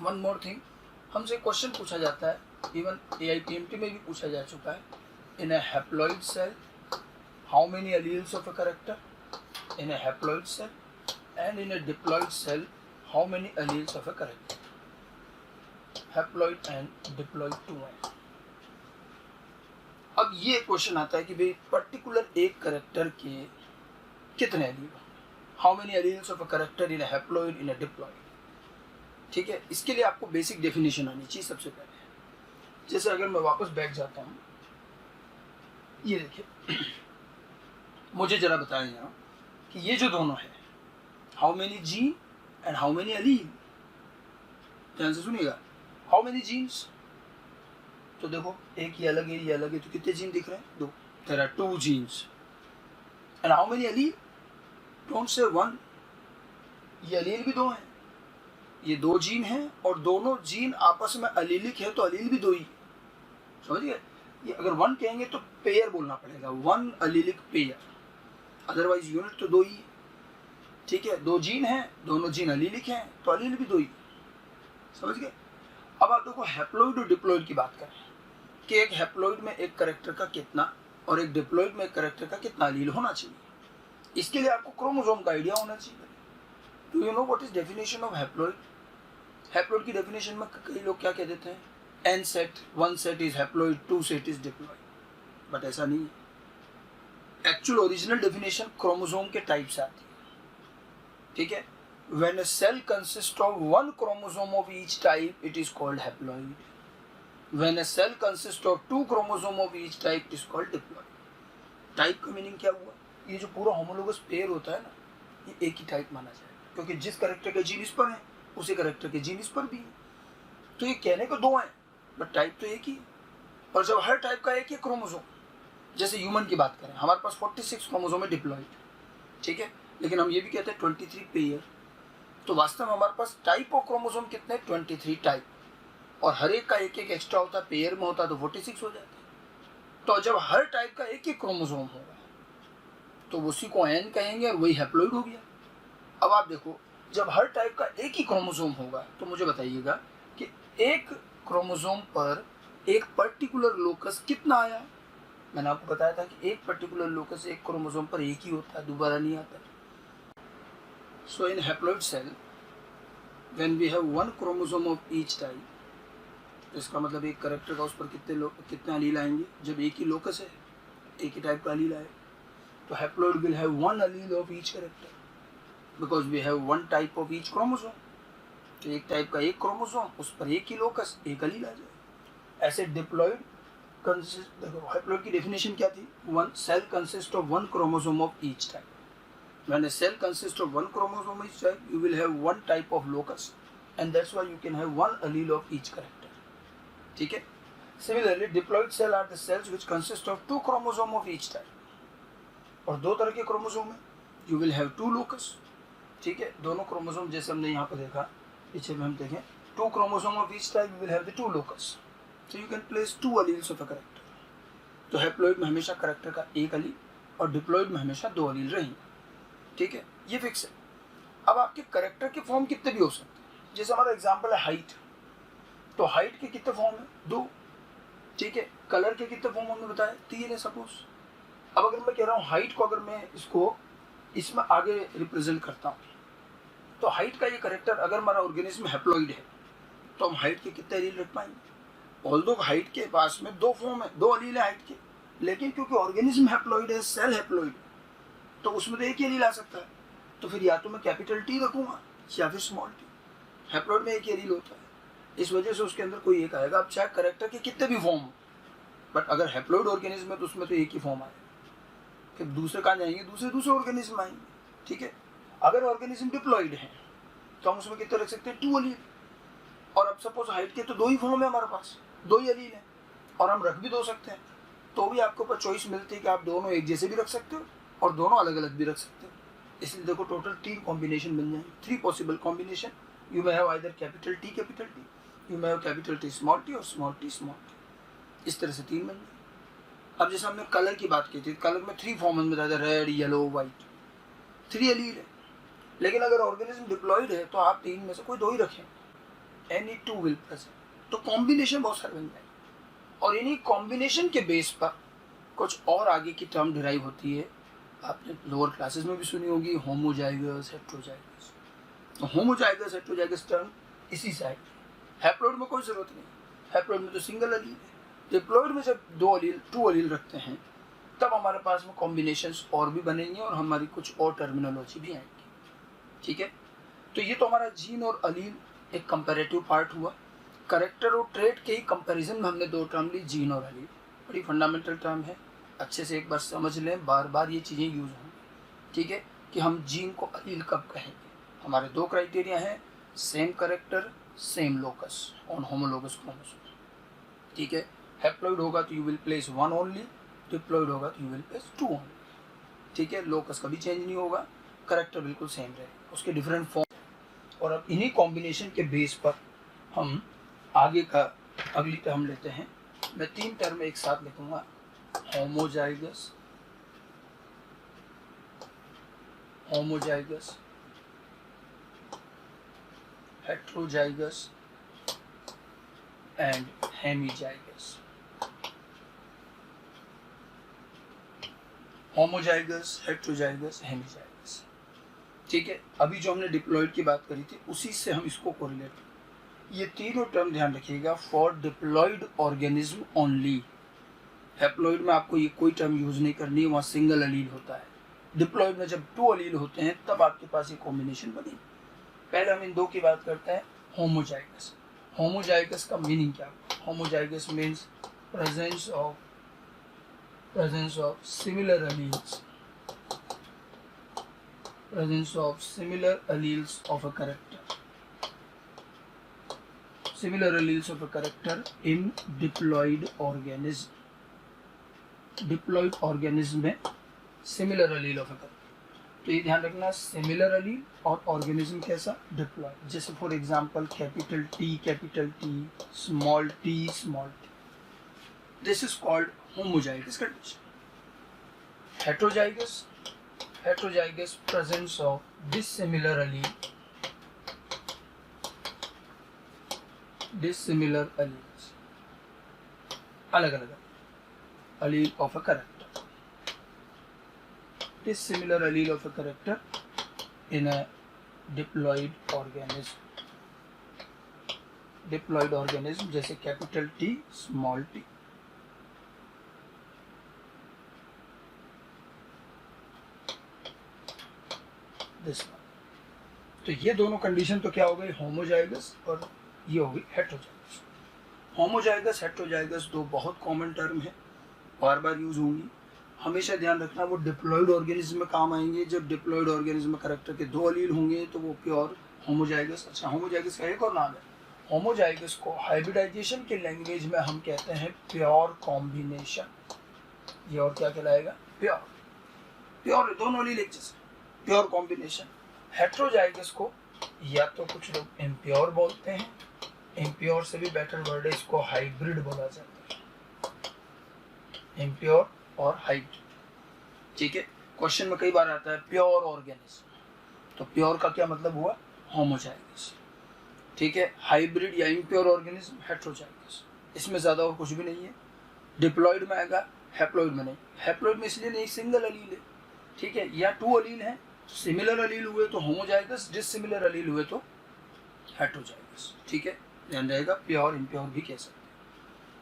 One more thing, हमसे question पूछा जाता है, इवन AIPMT में भी पूछा जा चुका है, in a haploid cell how many alleles of a character, in a haploid cell and in a diploid cell how many alleles of a character, haploid and diploid two हैं। अब ये question आता है कि भाई पर्टिकुलर एक character के कितने allele, how many alleles of a character in a haploid in a diploid. ठीक है, इसके लिए आपको बेसिक डेफिनेशन आनी चाहिए सबसे पहले। जैसे अगर मैं वापस बैठ जाता हूँ, ये देखिए मुझे जरा बताएं यहाँ कि ये जो दोनों है, how many gene and how many allele. ध्यान से सुनिएगा, हाउ मेनी जीन्स, तो देखो एक ये अलग है ये अलग है, तो कितने जीन दिख रहे हैं, 2, there are 2 genes. And how many allele, don't say 1, ये एलील भी 2 हैं, ये 2 जीन हैं और दोनों जीन आपस में अलीलिक है, तो अलील भी 2 ही, समझ गए। ये अगर 1 कहेंगे तो पेयर बोलना पड़ेगा, 1 अलीलिक पेयर, अदरवाइज यूनिट तो 2 ही है। ठीक है, 2 जीन हैं, दोनों जीन अलीलिक हैं, तो अलील भी 2 ही, समझ गए। अब आप देखो हैप्लॉइड और डिप्लॉइड की बात करें कि एक हैप्लॉइड में एक कैरेक्टर का कितना और एक डिप्लॉइड में एक कैरेक्टर का कितना एलील होना चाहिए। इसके लिए आपको क्रोमोसोम का आइडिया होना चाहिए। Do you know what is definition of haploid? Haploid की डेफिनेशन में कई लोग क्या कह देते हैं, n set, 1 set is haploid, 2 set is diploid, but ऐसा नहीं है। एक्चुअल ओरिजिनल डेफिनेशन क्रोमोसोम के टाइप से आती है। ठीक है, when a cell consists of 1 chromosome of each type it is called haploid, when a cell consists of 2 chromosome of each type it is called diploid। Type का meaning क्या हुआ, ये जो पूरा होमोलोगस पेयर होता है ना, ये एक ही टाइप माना जाए, क्योंकि जिस कैरेक्टर के जीन इस पर है उसी कैरेक्टर के जीन इस पर भी है, तो ये कहने को 2 हैं बट टाइप तो एक ही है। और जब हर टाइप का एक ही क्रोमोसोम, जैसे ह्यूमन की बात करें, हमारे पास 46 क्रोमोसोम है डिप्लॉइड, ठीक है, लेकिन हम ये भी कहते हैं 23 पेयर, तो वास्तव में हमारे पास टाइप ऑफ क्रोमोसोम कितने, 23 टाइप, और हर एक का एक एक एक्स्ट्रा होता है, पेयर में होता है तो 46 हो जाता है। तो जब हर टाइप का एक ही क्रोमोसोम होगा तो उसी को n कहेंगे और वही हैप्लॉइड हो गया। अब आप देखो, जब हर टाइप का एक ही क्रोमोसोम होगा तो मुझे बताइएगा कि एक क्रोमोसोम पर एक पर्टिकुलर लोकस कितना आया। मैंने आपको बताया था कि एक पर्टिकुलर लोकस एक क्रोमोसोम पर एक ही होता है, दोबारा नहीं आता। So in haploid cell when we have 1 chromosome of each type, इसका मतलब एक कैरेक्टर का उस पर कितने एलील आएंगे, जब एक ही लोकस है, एक ही टाइप का एलील आए, तो haploid will have 1 allele of each character because we have 1 type of each chromosome. तो एक टाइप का एक क्रोमोसोम, उस पर एक ही लोकस, एक एलील आ जाए। ऐसे डिप्लॉइड कंसिस्ट, देखो हैप्लॉइड की डेफिनेशन क्या थी, 1 cell consist of 1 chromosome of each type. When a cell consists of 1 chromosome each type, you will have 1 type of locus, and that's why you can have 1 allele of each character. ठीक है? Similarly, diploid cell are the cells which consist of 2 chromosome of each type. और 2 तरह के chromosome हैं, you will have 2 locus. ठीक है? दोनों chromosome जैसे हमने यहाँ पर देखा, पीछे में हम देखें 2 chromosome of each type, you will have the 2 locus. So you can place 2 alleles of a character. तो हैप्लॉइड में हमेशा कैरेक्टर का एक एलील और डिप्लॉइड में हमेशा 2 एलील रहेंगे। ठीक है, ये फिक्स है। अब आपके कैरेक्टर के फॉर्म कितने भी हो सकते हैं, जैसे हमारा एग्जांपल है हाइट, तो हाइट के कितने फॉर्म है, 2। ठीक है, कलर के कितने फॉर्म हमने बताया, 3 है सपोज। अब अगर मैं कह रहा हूँ हाइट को अगर मैं इसमें आगे रिप्रेजेंट करता हूँ, तो हाइट का ये कैरेक्टर अगर हमारा ऑर्गेनिज्म हैप्लॉइड है तो हम हाइट के कितने एलील रख पाएंगे। ऑल्दो हाइट के पास में 2 फॉर्म है, 2 एलील है हाइट के, लेकिन क्योंकि ऑर्गेनिज्म हैप्लॉइड है, सेल हैप्लॉइड, तो उसमें तो एक ही एलील आ सकता है, तो फिर या तो मैं कैपिटल T रखूंगा या फिर स्मॉल t। हैप्लॉइड में एक ही एलील होता है, इस वजह से उसके अंदर कोई एक आएगा। अब चाहे कैरेक्टर के कितने भी फॉर्म हो, बट अगर हैप्लॉइड ऑर्गेनिज्म है तो उसमें तो एक ही फॉर्म आएगा, फिर दूसरे कहाँ जाएंगे, दूसरे ऑर्गेनिज्म आएंगे। ठीक है, अगर ऑर्गेनिज्म डिप्लॉइड है तो हम उसमें कितने रख सकते हैं, 2 एलील। और अब सपोज हाइट के तो 2 ही फॉर्म है हमारे पास, 2 ही एलील है, और हम रख भी 2 सकते हैं, तो भी आपके ऊपर चॉइस मिलती है कि आप दोनों एक जैसे भी रख सकते हो और दोनों अलग अलग भी रख सकते हो। इसलिए देखो टोटल 3 कॉम्बिनेशन बन जाएंगे, 3 possible combination. You may have either capital T, you may have capital T small t और स्मॉल t स्मॉल t। इस तरह से 3 बन जाएंगे। अब जैसे हमने कलर की बात की थी, कलर में 3 फॉर्म में बताया था, रेड, येलो, वाइट, 3 एलील है। लेकिन अगर ऑर्गेनिज्म डिप्लॉइड है तो आप 3 में से कोई 2 ही रखें, एनी टू विल प्रेजेंट। तो कॉम्बिनेशन बहुत सारे बन जाएंगे और इन्हीं कॉम्बिनेशन के बेस पर कुछ और आगे की टर्म डिराइव होती है। आपने लोअर क्लासेस में भी सुनी होगी होमोजाइगस, हेट्रोजाइगस। तो होमोजाइगस हेट्रोजाइगस टर्म इसी साइड। हैप्लॉइड में कोई जरूरत नहीं, हैप्लॉइड में तो सिंगल अलील है। डिप्लॉइड में जब टू अलील रखते हैं तब हमारे पास में कॉम्बिनेशंस और भी बनेंगे और हमारी कुछ और टर्मिनोलॉजी भी आएंगी। ठीक है, तो ये तो हमारा जीन और अलील एक कंपैरेटिव पार्ट हुआ। करेक्टर और ट्रेट के ही कंपैरिजन में हमने दो टर्म ली, जीन और अलील। बड़ी फंडामेंटल टर्म है, अच्छे से एक बार समझ लें, बार बार ये चीज़ें यूज होंगी। ठीक है, कि हम जीन को अलील कब कहेंगे। हमारे दो क्राइटेरिया हैं, same character same locus on homologous chromosome. ठीक है, हैप्लॉइड होगा तो you will place one only, diploid होगा तो you will place two only. ठीक है, लोकस कभी चेंज नहीं होगा, करेक्टर बिल्कुल सेम रहेगा, उसके डिफरेंट फॉर्म। और अब इन्हीं कॉम्बिनेशन के बेस पर हम आगे का अगली टर्म लेते हैं। मैं 3 टर्म एक साथ लिखूंगा, homozygous, homozygous, heterozygous and hemizygous. Homozygous, heterozygous, hemizygous. ठीक है, अभी जो हमने डिप्लॉइड की बात करी थी उसी से हम इसको कोरिलेट, ये तीनों टर्म ध्यान रखिएगा, for diploid organism only. Haploid में आपको ये कोई टर्म यूज नहीं करनी है, वहाँ सिंगल अलील होता है। डिप्लॉइड में जब 2 अलील होते हैं तब आपके पास ये कॉम्बिनेशन बनी। पहले हम इन दो की बात करते हैं, होमोजाइगस। होमोजाइगस का मीनिंग क्या है? Homozygous means presence of similar alleles, presence of similar alleles of a character, similar alleles of a character in diploid organism। Diploid organism में similar allele of a character। तो ये ध्यान रखना, similar अलील और organism कैसा, diploid. जैसे for example capital T, small T, this is called homozygous condition। heterozygous presence of dissimilar alleles, अलग allele of a character, dissimilar allele of a character in a diploid organism जैसे capital T, small T. तो ये दोनों condition तो क्या हो गई, homozygous, और ये हो गई हेट्रोजाइगस। होमोजाइगस, हेट्रोजाइगस दो बहुत कॉमन टर्म है, बार बार यूज होंगी। हमेशा ध्यान रखना वो डिप्लॉइड ऑर्गेनिज्म में काम आएंगे। जब डिप्लॉइड ऑर्गेनिज्म में करेक्टर के 2 अलील होंगे तो वो प्योर होमोजाइगस। अच्छा, होमोजाइगस का एक और नाम है, होमोजाइगस को हाइब्रिडाइजेशन के लैंग्वेज में हम कहते हैं प्योर कॉम्बिनेशन। ये और क्या कहलाएगा, प्योर दोनों अलील एक जैसे, प्योर कॉम्बिनेशन। हेट्रोजाइगस को या तो कुछ लोग इम्प्योर बोलते हैं, इम्प्योर से भी बेटर वर्ड है, इसको हाइब्रिड बोला जाता है, इम्प्योर और हाइब्रिड। ठीक है, क्वेश्चन में कई बार आता है प्योर ऑर्गेनिज्म, तो प्योर का क्या मतलब हुआ, होमोजाइगस। ठीक है, हाइब्रिड या इम्प्योर ऑर्गेनिज्म हेट्रोजाइगस, इसमें ज्यादा और कुछ भी नहीं है। डिप्लॉइड में आएगा, हैप्लॉइड में नहीं। हैप्लॉइड में इसलिए नहीं, सिंगल अलील है। ठीक है, या 2 अलील है, सिमिलर अलील हुए तो होमोजाइगस, डिसिमिलर अलील हुए तो हेट्रोजाइगस। ठीक है, ध्यान रहेगा, प्योर इम्प्योर भी कह सकते हैं।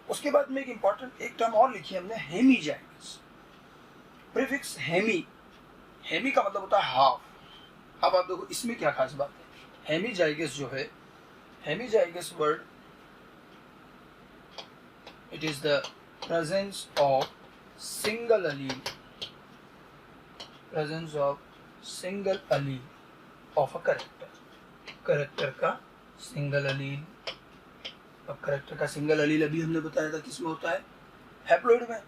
उसके बाद में एक इंपॉर्टेंट एक टर्म और लिखी हमने, हेमीजाइगस। प्रीफिक्स हेमी, हेमी का मतलब होता है हाफ। अब आप देखो इसमें क्या खास बात है, हेमीजाइगस जो है, hemizygous word, it is the presence of single allele, presence of single allele of a character। Character का सिंगल अलील। अब करेक्टर का सिंगल अलील अभी हमने बताया था किसमें होता है, हैप्लॉइड में,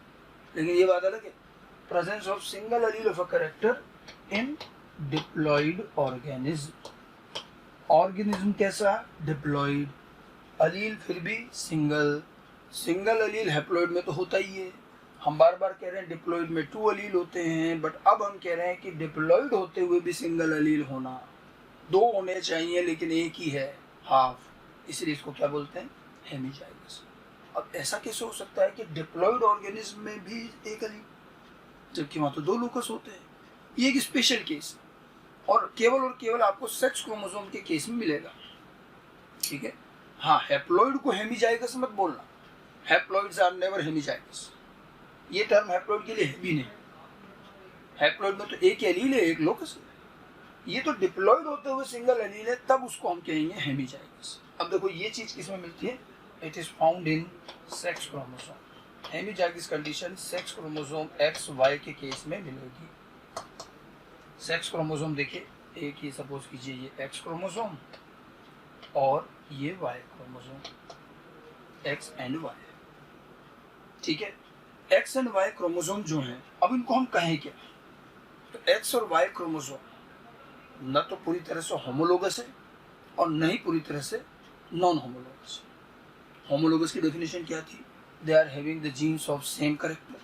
लेकिन ये बात अलग है, presence of single Aleel of a character in diploid organism. Organism कैसा, डिप्लॉइड, अलील फिर भी सिंगल अलील हैप्लॉइड में तो होता ही है। हम बार बार कह रहे हैं डिप्लॉइड में 2 अलील होते हैं, बट अब हम कह रहे हैं कि डिप्लॉइड होते हुए भी सिंगल अलील होना, 2 होने चाहिए लेकिन एक ही है, हाफ, इसलिए इसको क्या बोलते हैं, हेमीजाइगस। अब ऐसा कैसे हो सकता है कि डिप्लॉयड ऑर्गेनिज्म में भी एक एलील, जबकि वहां तो 2 लोकस होते हैं। ये एक स्पेशल केस है और केवल आपको सेक्स क्रोमोसोम के केस में मिलेगा, ठीक है। हाँ, हैप्लॉइड को हेमीजाइगस मत बोलना, हैप्लॉइड्स आर नेवर हेमीजाइगस, ये टर्म हैप्लॉइड के लिए है भी नहीं। हैप्लॉइड में तो एक एलील है, एक लोकस है। ये तो डिप्लॉयड होते हुए सिंगल एलील है, तब उसको हम कहेंगे हेमीजाइगस। अब देखो ये चीज किसमें मिलती है, it is found in sex chromosome. Hemizygous condition sex chromosome X Y के केस में मिलेगी। सेक्स क्रोमोसोम देखिए, एक ही सपोज कीजिए ये एक्स क्रोमोसोम और ये Y chromosome, X and Y, ठीक है। एक्स एंड वाई क्रोमोसोम जो हैं, अब इनको हम कहें क्या, तो एक्स और वाई क्रोमोसोम न तो पूरी तरह से होमोलोगस है और न ही पूरी तरह से नॉन होमोलोगस। होमोलोगस की डेफिनेशन क्या थी, they are having the genes of same character,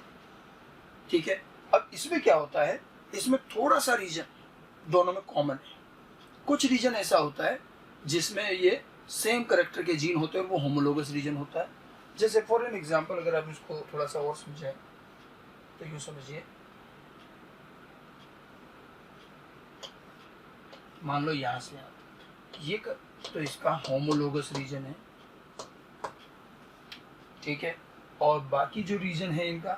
ठीक है। अब इसमें क्या होता है, इसमें थोड़ा सा रीजन दोनों में कॉमन है। कुछ रीजन ऐसा होता है जिसमें ये सेम कैरेक्टर के जीन होते हैं और वो होमोलोगस रीजन होता है। जैसे फॉर एन एग्जांपल, अगर आप इसको थोड़ा सा और समझें तो यूँ समझिए, मान लो यहाँ से ये तो इसका होमोलोगस रीजन है, ठीक है। और बाकी जो रीजन है इनका,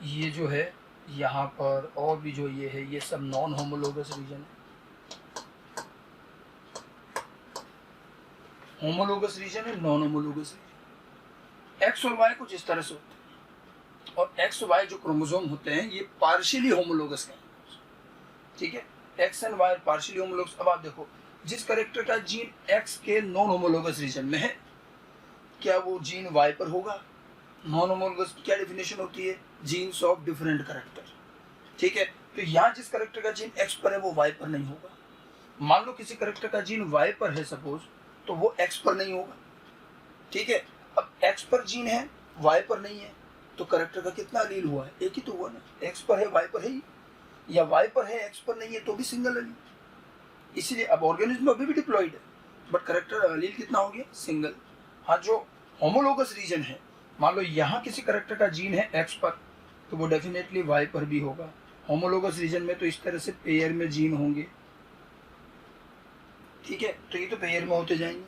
ये जो है यहाँ पर और भी जो ये है, ये सब नॉन होमोलोगस रीजन है। होमोलोगस रीजन है, नॉन होमोलोगस रीजन। एक्स और वाई कुछ इस तरह से होते हैं, और एक्स वाई जो क्रोमोसोम होते हैं ये पार्शियली होमोलोगस हैं, ठीक है। X and Y partially homologous. अब आप देखो, जिस कैरेक्टर का जीन एक्स के नॉन होमोलोगस रीजन में है, क्या वो जीन वाई पर होगा? नॉन होमोलोगस की क्या डेफिनेशन होती है, जीन्स ऑफ डिफरेंट कैरेक्टर, ठीक है। तो यहाँ जिस कैरेक्टर का जीन एक्स पर है वो वाई पर नहीं होगा। मान लो किसी कैरेक्टर का जीन वाई पर है सपोज, तो वो एक्स पर नहीं होगा, ठीक है। अब एक्स पर जीन है, वाई पर नहीं है, तो कैरेक्टर का कितना एलील हुआ है, एक ही तो हुआ ना, एक्स पर है वाई पर है ही, या वाई पर है एक्स पर नहीं है तो भी सिंगल एलील। इसलिए अब ऑर्गेनिज्म अभी भी डिप्लॉयड है बट कैरेक्टर एलील कितना हो गया, सिंगल। हाँ, जो होमोलोगस रीजन है, मान लो यहाँ किसी कैरेक्टर का जीन है एक्स पर, तो वो डेफिनेटली वाई पर भी होगा। होमोलोगस रीजन में तो इस तरह से पेयर में जीन होंगे, ठीक है। तो ये तो पेयर में होते जाएंगे,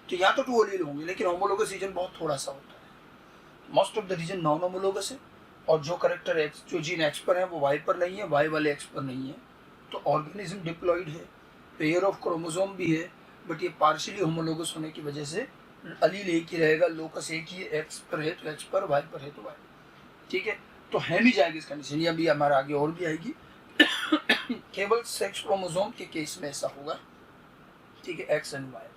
तो यहाँ तो 2 एलील होंगे, लेकिन होमोलोगस रीजन बहुत थोड़ा सा होता है। Most of the region non homologous है, और जो कैरेक्टर एक्स, जो जीन एक्स पर है वो वाई पर नहीं है, वाई वाले एक्स पर नहीं है, तो ऑर्गेनिज्म डिप्लॉयड है। पेयर ऑफ क्रोमोसोम भी है, बट ये पार्शियली होमोलोगस होने की वजह से एलील एक ही रहेगा, लोकस एक ही है, एक्स पर है तो एक्स पर, वाई पर है तो वाई, ठीक है। तो हेमीजाइगस कंडीशन ये अभी हमारा आगे और भी आएगी। केवल सेक्स क्रोमोसोम के केस में ऐसा होगा, ठीक है, एक्स एंड वाई।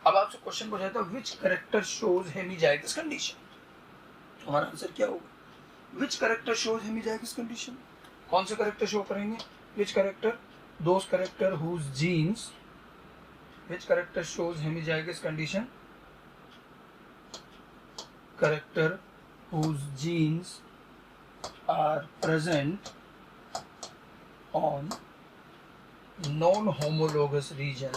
अब आपसे क्वेश्चन पूछा था which character shows hemizygous condition, तो हमारा आंसर क्या होगा, which character shows hemizygous condition. कौन से कैरेक्टर शो करेंगे, which character, those character whose genes, which character shows hemizygous condition, character whose genes are present on non-homologous region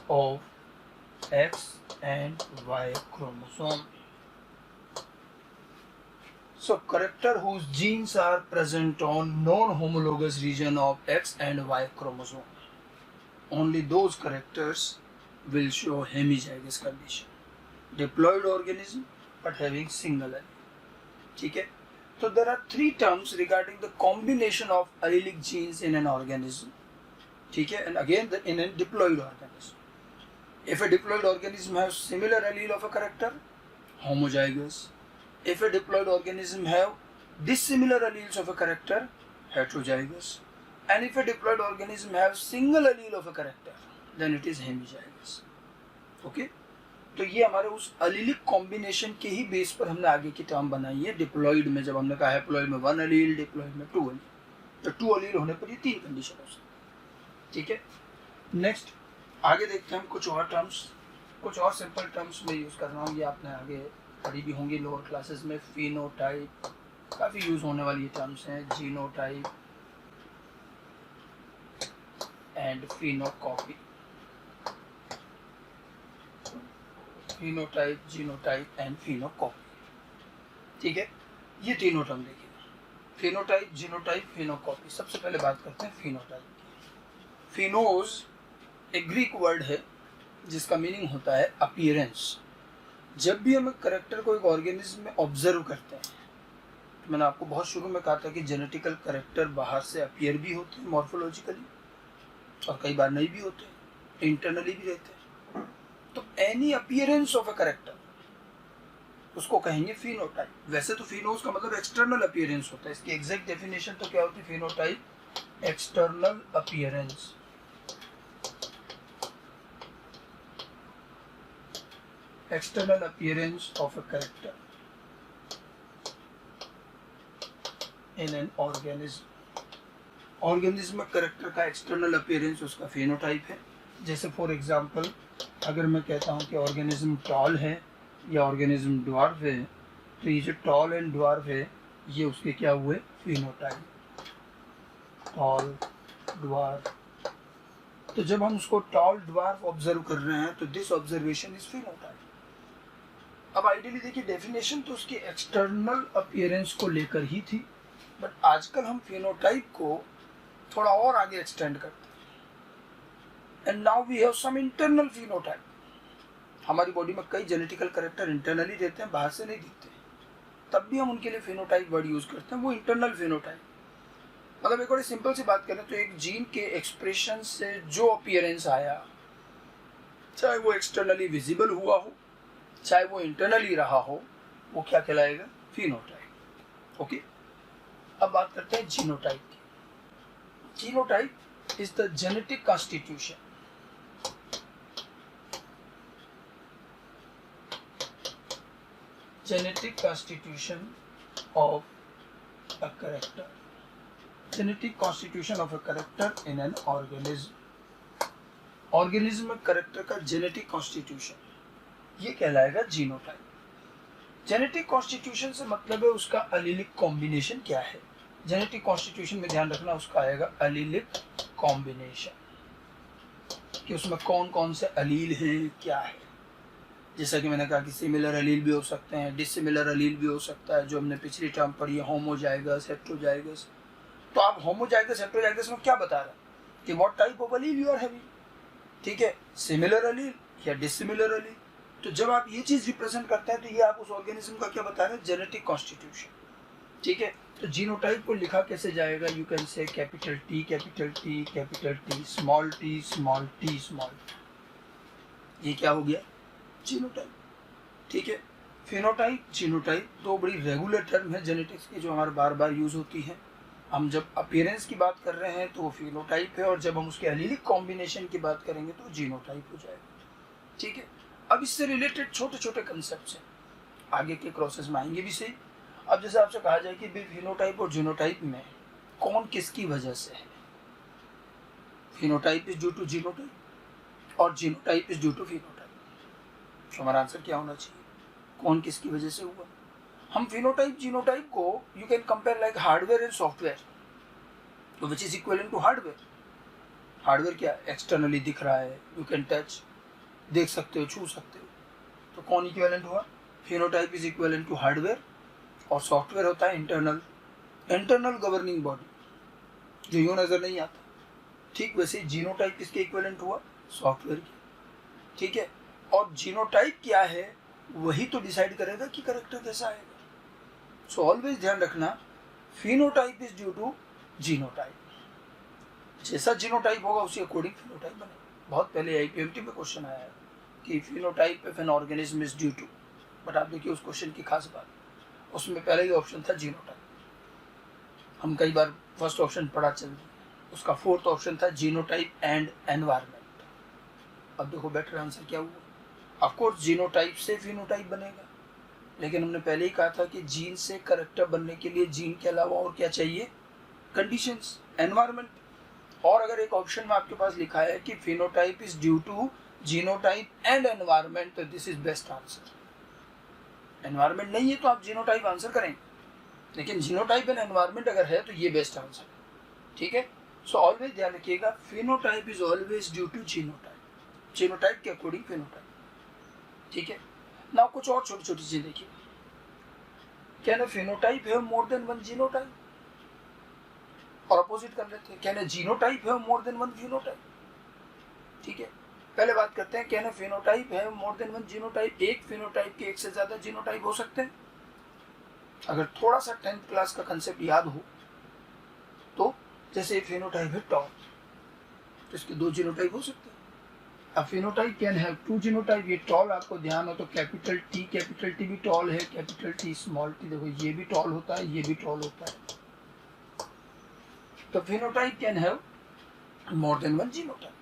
of X and Y chromosome. So character whose genes are present on non-homologous region of X and Y chromosome, only those characters will show hemizygous condition. Diploid organism but having single allele, ठीक है। So there are 3 terms regarding the combination of allelic genes in an organism, ठीक है, and again in a diploid organism. If a diploid organism has similar allele of a character, homozygous. If a diploid organism have dissimilar alleles of a character, heterozygous. And if a diploid organism has single allele of a character, then it is hemizygous. Okay? तो ये हमारे उस allelic combination के ही base पर हमने आगे की term बनाई है। डिप्लॉइड में जब हमने कहा हैप्लॉइड में 1 एलील, डिप्लॉइड में 2 एलील, तो 2 एलील होने पर ये 3 कंडीशन हो सकती, ठीक है। नेक्स्ट आगे देखते हैं हम कुछ और टर्म्स, कुछ और सिंपल टर्म्स में यूज़ कर रहा हूँ, ये आपने आगे पढ़ी भी होंगी लोअर क्लासेस में। फिनोटाइप काफ़ी यूज़ होने वाली ये टर्म्स हैं, genotype and phenocopy. Phenotype, genotype and phenocopy, ठीक है। ये तीनों टर्म देखिए, फिनोटाइप, जीनोटाइप, फिनोकॉपी। सबसे पहले बात करते हैं फिनोटाइप की। फिनोज एक ग्रीक वर्ड है जिसका मीनिंग होता है अपीयरेंस। जब भी हम एक करेक्टर को एक ऑर्गेनिज्म में ऑब्जर्व करते हैं, तो मैंने आपको बहुत शुरू में कहा था कि जेनेटिकल करेक्टर बाहर से अपीयर भी होते हैं मॉर्फोलॉजिकली, और कई बार नहीं भी होते, इंटरनली भी रहते हैं। तो any appearance of a character, उसको कहेंगे फिनोटाइप। वैसे तो फिनोज का मतलब एक्सटर्नल अपीयरेंस होता है, इसकी एग्जैक्ट डेफिनेशन तो क्या होती है? Phenotype external appearance. External appearance of a character in an organism. Organism में कैरेक्टर का एक्सटर्नल अपीयरेंस उसका फिनोटाइप है। जैसे फॉर एग्जांपल, अगर मैं कहता हूँ कि ऑर्गेनिज्म टॉल है या ऑर्गेनिज्म ड्वार्फ है, तो ये जो टॉल एंड ड्वार्फ है, ये उसके क्या हुए? फिनोटाइप। Tall, dwarf. तो जब हम उसको टॉल, ड्वार्फ ऑब्जर्व कर रहे हैं, तो दिस ऑब्जर्वेशन इज फिनोटाइप। अब आइडियली देखिए, डेफिनेशन तो उसकी एक्सटर्नल अपीयरेंस को लेकर ही थी, बट आजकल हम फिनोटाइप को थोड़ा और आगे एक्सटेंड करते हैं। And now we have some internal phenotype. हमारी बॉडी में कई जेनेटिकल कैरेक्टर इंटरनली रहते हैं, बाहर से नहीं दिखते, तब भी हम उनके लिए फिनोटाइप वर्ड यूज करते हैं, वो इंटरनल फिनोटाइप। मतलब एक बड़ी सिंपल सी बात करें तो एक जीन के एक्सप्रेशन से जो अपीयरेंस आया, चाहे वो एक्सटर्नली विजिबल हुआ हो, चाहे वो इंटरनली रहा हो, वो क्या कहलाएगा? फिनोटाइप। ओके, अब बात करते हैं जीनोटाइप की। Genotype is the genetic constitution, genetic constitution of a character, genetic constitution of a character in an organism। organism में character का genetic constitution, ये कहलाएगा जीनोटाइप। जेनेटिक कॉन्स्टिट्यूशन से मतलब है उसका अलीलिक कॉम्बिनेशन क्या है। जेनेटिक कॉन्स्टिट्यूशन में ध्यान रखना, उसका आएगा अलीलिक कॉम्बिनेशन, कि उसमें कौन कौन से अलील हैं, क्या है। जैसा कि मैंने कहा कि सिमिलर अलील भी हो सकते हैं, डिसिमिलर अलील भी हो सकता है, जो हमने पिछली टर्म पढ़ी है होमोजाइगस, हेटेरोजाइगस। तो आप होमोजाइगस, हेटेरोजाइगस में क्या बता रहे हैं कि what type of allele you are having, ठीक है, सिमिलर अलील या डिसिमिलर अलील। तो जब आप ये चीज रिप्रेजेंट करते हैं, तो ये आप उस ऑर्गेनिज्म का क्या बता रहे हैं? जेनेटिक कॉन्स्टिट्यूशन, ठीक है। तो जीनोटाइप को लिखा कैसे जाएगा? You can say capital T, capital T, capital T, small T, small T, small T. ये क्या हो गया? जीनोटाइप, ठीक है। फिनोटाइप, जीनोटाइप दो बड़ी रेगुलर टर्म है जेनेटिक्स की, जो हमारे बार बार यूज होती है। हम जब अपीयरेंस की बात कर रहे हैं तो वो फिनोटाइप है, और जब हम उसके एलीलिक कॉम्बिनेशन की बात करेंगे तो जीनोटाइप हो जाएगा, ठीक है। अब इससे रिलेटेड छोटे छोटे कंसेप्ट हैं, आगे के क्रॉसेस में आएंगे भी सही। अब जैसे आपसे कहा जाए कि फिनोटाइप और जीनोटाइप में कौन किसकी वजह से है? Phenotype is due to genotype और genotype is due to phenotype. तो हमारा आंसर क्या होना चाहिए? कौन किसकी वजह से हुआ? हम फिनोटाइप, जीनोटाइप को you can compare like hardware and software, तो which is equivalent to hardware. Hardware क्या? एक्सटर्नली दिख रहा है, यू कैन टच, देख सकते हो, छू सकते हो। तो कौन इक्विवेलेंट हुआ? Phenotype is equivalent to hardware, और सॉफ्टवेयर होता है इंटरनल, इंटरनल गवर्निंग बॉडी, जो यूं नजर नहीं आता। ठीक वैसे जीनोटाइप किसके इक्विवेलेंट हुआ? सॉफ्टवेयर की, ठीक है। और जीनोटाइप क्या है वही तो डिसाइड करेगा कि कैरेक्टर कैसा आएगा। सो ऑलवेज ध्यान रखना, phenotype is due to genotype. जैसा जीनोटाइप होगा उसी अकॉर्डिंग फिनोटाइप बनेगा। बहुत पहले आईपीएमटी में क्वेश्चन आया है कि phenotype of an organism is due to, but आप देखिए उस क्वेश्चन की खास बात, उसमें पहले ही ऑप्शन था जीनोटाइप। हम कई बार फर्स्ट ऑप्शन पढ़ा चल रही, उसका फोर्थ ऑप्शन था जीनोटाइप एंड एनवायरनमेंट। अब देखो बेटर आंसर क्या हुआ? ऑफ कोर्स जीनोटाइप से फिनोटाइप बनेगा, लेकिन हमने पहले ही कहा था कि जीन से कैरेक्टर बनने के लिए जीन के अलावा और क्या चाहिए? Conditions, environment. और अगर एक ऑप्शन में आपके पास लिखा है कि phenotype is due to genotype and environment, तो this is best answer. Environment नहीं है तो आप जीनोटाइप आंसर करेंगे, लेकिन जीनोटाइप एंड एनवायरनमेंट अगर है तो ये बेस्ट आंसर है, ठीक है। सो ऑलवेज ध्यान रखिएगा, phenotype is always due to genotype, genotype के अकॉर्डिंग फिनोटाइप, ठीक है। नाउ कुछ और छोटी छोटी चीजें देखिए, can a phenotype have more than one genotype, और अपोजिट कर लेते हैं, can a genotype have more than one phenotype, ठीक है। पहले बात करते हैं, can a phenotype have more than one genotype, एक फिनोटाइप के एक से ज्यादा जीनोटाइप हो सकते हैं। अगर थोड़ा सा 10th क्लास का कंसेप्ट याद हो तो, जैसे फिनोटाइप है टॉल, तो इसके दो जीनोटाइप हो सकते हैं। अब phenotype can have two genotype, ये टॉल आपको ध्यान हो तो कैपिटल टी भी टॉल है, कैपिटल टी स्मॉल टी, देखो ये भी टॉल होता है, ये भी टॉल होता है। तो phenotype can have more than one genotype,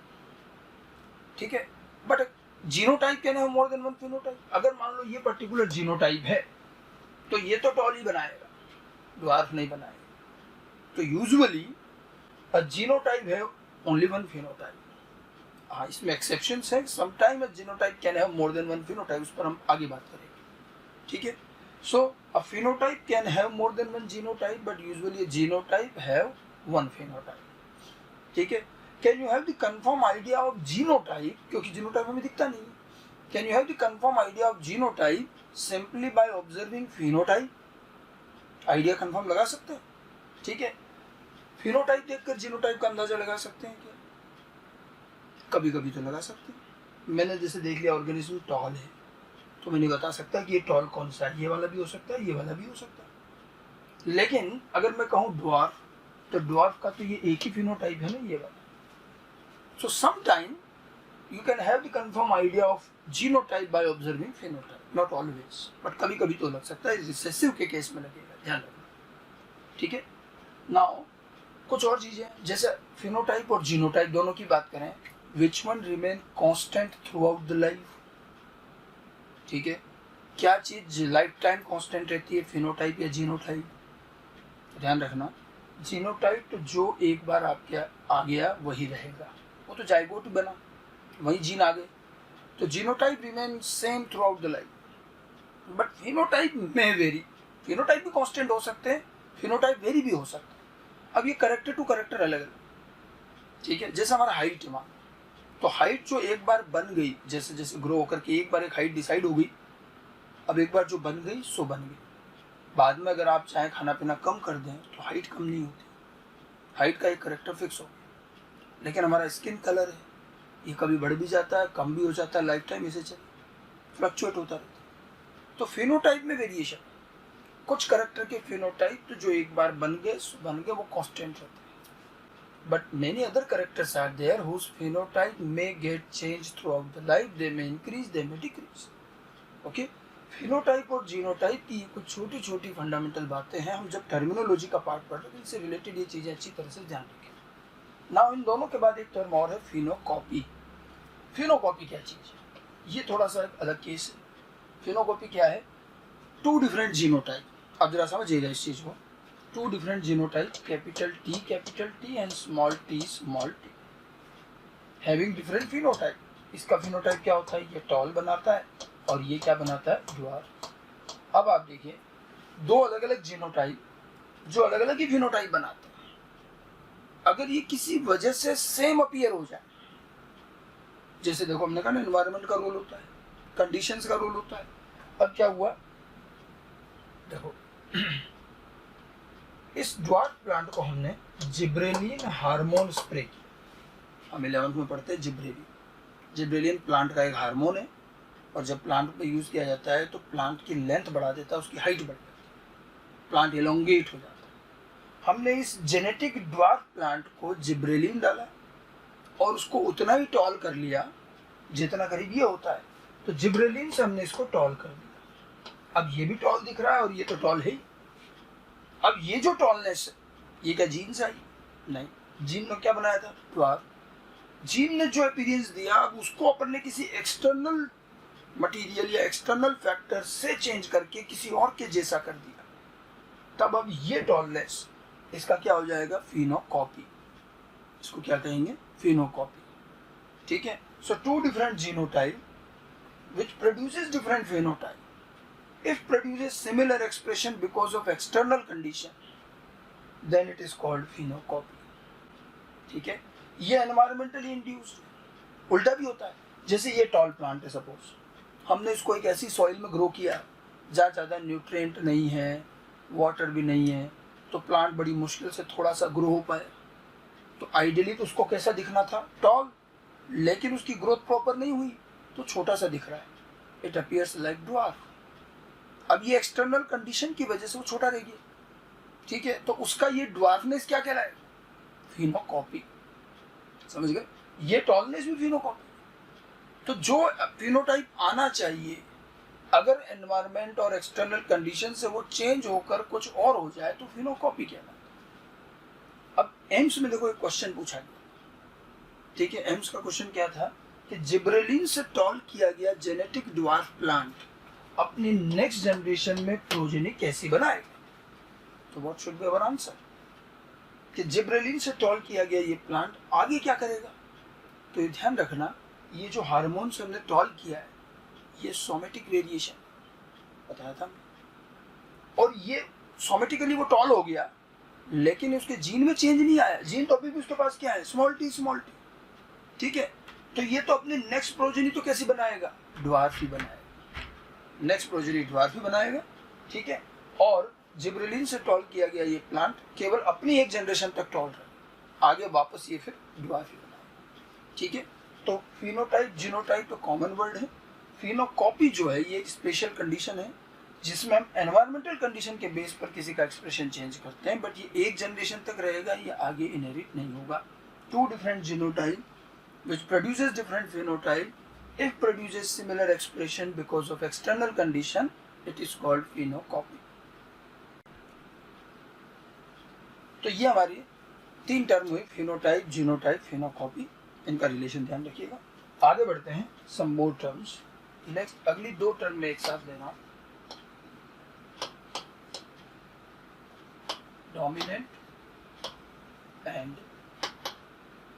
ठीक है। But genotype can have more than one phenotype. अगर मान लो ये पर्टिकुलर जीनोटाइप है तो ये तो टॉल ही बनाएगा, ड्वार्फ नहीं बनाएगा। तो usually a genotype have only one phenotype. हाँ, इसमें एक्सेप्शंस है, sometime a genotype can have more than one phenotype, उस पर हम आगे बात करेंगे, ठीक है। So a phenotype can have more than one genotype, but usually a genotype have one phenotype, ठीक है। Can you have the confirm idea of genotype, क्योंकि जीनोटाइप हमें दिखता नहीं है। Can you have the confirm idea of genotype simply by observing phenotype, idea confirm लगा सकते हैं, ठीक है। फिनोटाइप देखकर जीनोटाइप का अंदाजा लगा सकते हैं क्या? कभी कभी तो लगा सकते हैं। मैंने जैसे देख लिया ऑर्गेनिज्म टॉल है, तो मैंने बता सकता है कि ये टॉल कौन सा है, ये वाला भी हो सकता है, ये वाला भी हो सकता है। लेकिन अगर मैं कहूँ ड्वार्फ, तो ड्वार्फ का तो ये एक ही फिनोटाइप है ना, ये वाला। So sometime you can have the confirm idea of genotype by observing phenotype, not always, but कभी कभी तो लग सकता है, रिसेसिव के केस में लगेगा, ध्यान रखना, ठीक है। नाउ कुछ और चीजें, जैसे फिनोटाइप और जीनोटाइप दोनों की बात करें, which one remain constant through out the life, ठीक है। क्या चीज लाइफ टाइम कांस्टेंट रहती है, फिनोटाइप या जीनोटाइप? ध्यान रखना, जीनोटाइप तो जो एक बार आपके आ गया वही रहेगा, वो तो जाइगोट बना, वही जीन आ गए, तो genotype remain same through out the life, but phenotype में वेरी, फिनोटाइप भी कांस्टेंट हो सकते हैं, फिनोटाइप वेरी भी हो सकता है। अब ये करेक्टर टू करेक्टर अलग अलग, ठीक है। जैसे हमारा हाइट मान, तो हाइट जो एक बार बन गई, जैसे जैसे ग्रो होकर के एक बार एक हाइट डिसाइड हो गई, अब एक बार जो बन गई सो बन गई, बाद में अगर आप चाहे खाना पीना कम कर दें तो हाइट कम नहीं होती, हाइट का एक करेक्टर फिक्स हो गया। लेकिन हमारा स्किन कलर है, ये कभी बढ़ भी जाता है, कम भी हो जाता है, लाइफ टाइम ऐसे चले फ्लक्चुएट होता रहता है। तो फिनोटाइप में वेरिएशन, कुछ करेक्टर के फिनोटाइप तो जो एक बार बन गए वो कांस्टेंट रहते हैं, but many other characters are there whose phenotype may get change throughout the life, they may increase, they may decrease, okay. Phenotype और जीनोटाइप की कुछ छोटी छोटी फंडामेंटल बातें हैं, हम जब टर्मिनोलॉजी का पार्ट पढ़ रहे हैं इनसे रिलेटेड ये चीजें अच्छी तरह से ध्यान रखें। नाउ इन दोनों के बाद एक टर्म और है, फिनोकॉपी। फिनोकॉपी क्या चीज है, ये थोड़ा सा एक अलग केस है। फिनोकॉपी क्या है, टू डिफरेंट जीनोटाइप, अब जरा समझिएगा इस चीज को, two different genotype, capital T and small T having different phenotype. इसका फिनोटाइप क्या होता है, ये टॉल बनाता है और ये क्या बनाता है, ड्वार्फ। अब आप देखिए, दो अलग अलग जीनोटाइप जो अलग अलग ही फिनोटाइप बनाते हैं, अगर ये किसी वजह से सेम अपीयर हो जाए, जैसे देखो हमने कहा ना एनवायरनमेंट का रोल होता है, कंडीशंस का रोल होता है। अब क्या हुआ, देखो इस ड्वार्फ प्लांट को हमने जिब्रेलिन हार्मोन स्प्रे किया, हम 11th में पढ़ते हैं जिब्रेलिन। जिब्रेलिन प्लांट का एक हार्मोन है, और जब प्लांट पे यूज किया जाता है तो प्लांट की लेंथ बढ़ा देता है, उसकी हाइट बढ़ जाती है, प्लांट एलोंगेट हो जाता है। हमने इस जेनेटिक ड्वार्फ प्लांट को जिब्रेलिन डाला और उसको उतना ही टॉल कर लिया जितना करीब ये होता है, तो जिब्रेलिन से हमने इसको टॉल कर दिया। अब ये भी टॉल दिख रहा है और ये तो टॉल है ही। अब ये जो टॉलनेस है, ये क्या जीन से आई? नहीं, जीन ने क्या बनाया था, ड्वार्फ। जीन ने जो अपीयरेंस दिया, अब उसको अपन ने किसी एक्सटर्नल मटेरियल या एक्सटर्नल फैक्टर से चेंज करके किसी और के जैसा कर दिया, तब अब ये टॉलनेस, इसका क्या हो जाएगा, फिनोकॉपी। इसको क्या कहेंगे, फिनोकॉपी, ठीक है। So two different genotype which produces different phenotype, if produces similar expression because of external condition, then it is called phenocopy. ठीक है, ये एनवायरमेंटली इंड्यूस्ड। उल्टा भी होता है, जैसे ये टॉल प्लांट है, सपोज हमने इसको एक ऐसी सॉइल में ग्रो किया जहाँ ज़्यादा न्यूट्रिएंट नहीं है, वाटर भी नहीं है, तो प्लांट बड़ी मुश्किल से थोड़ा सा ग्रो हो पाए। तो आइडियली तो उसको कैसा दिखना था, टॉल, लेकिन उसकी ग्रोथ प्रॉपर नहीं हुई तो छोटा सा दिख रहा है, इट अपीयर्स लाइक ड्वार्फ। अब ये एक्सटर्नल कंडीशन की वजह से वो छोटा रह गया, ठीक है, तो उसका ये ड्वार्फनेस क्या कहलाएगा, फिनोकॉपी। समझ गए, ये टॉलनेस भी फिनोकॉपी। तो जो फिनोटाइप आना चाहिए, अगर एनवायरनमेंट और एक्सटर्नल कंडीशन से वो चेंज होकर कुछ और हो जाए तो फिनोकॉपी कहलाता। अब एम्स में देखो एक क्वेश्चन पूछा गया, ठीक है, एम्स का क्वेश्चन क्या था कि जिब्रेलिन से टॉल किया गया जेनेटिक ड्वार्फ प्लांट अपनी नेक्स्ट जनरेशन में प्रोजेनी कैसी बनाएगा। तो what should be our answer, कि जिब्रेलिन से टॉल किया गया ये प्लांट आगे क्या करेगा। तो ये ध्यान रखना, ये जो हार्मोन से हमने टॉल किया है ये सोमेटिक वेरिएशन बताया था, और ये सोमेटिकली वो टॉल हो गया, लेकिन उसके जीन में चेंज नहीं आया। जीन तो अभी भी उसके पास क्या है, स्मॉल टी, ठीक है। तो ये तो अपनी नेक्स्ट प्रोजेनी तो कैसी बनाएगा, ड्वार्फ ही बनाएगा, नेक्स्ट प्रोजेनी ड्वार्फ ही बनाएगा, ठीक है। और जिब्रेलिन से टॉल किया गया ये प्लांट केवल अपनी एक जनरेशन तक टॉल रहे, आगे वापस ये फिर ड्वार्फ ही बनाएगा, ठीक है। तो फिनोटाइप जीनोटाइप तो कॉमन वर्ड है, फिनोकॉपी जो है ये एक स्पेशल कंडीशन है जिसमें हम एनवायरमेंटल कंडीशन के बेस पर किसी का एक्सप्रेशन चेंज करते हैं, बट ये एक जनरेशन तक रहेगा, ये आगे इनहेरिट नहीं होगा। Two different genotype which produces different phenotype, if produces similar expression because of external condition, it is called phenocopy. तो ये हमारी तीन टर्म हुई, फिनोटाइप, जीनोटाइप, फिनोकॉपी, इनका रिलेशन ध्यान रखिएगा। आगे बढ़ते हैं, सम मोर टर्म्स। नेक्स्ट अगली दो टर्म में एक साथ लेना, dominant and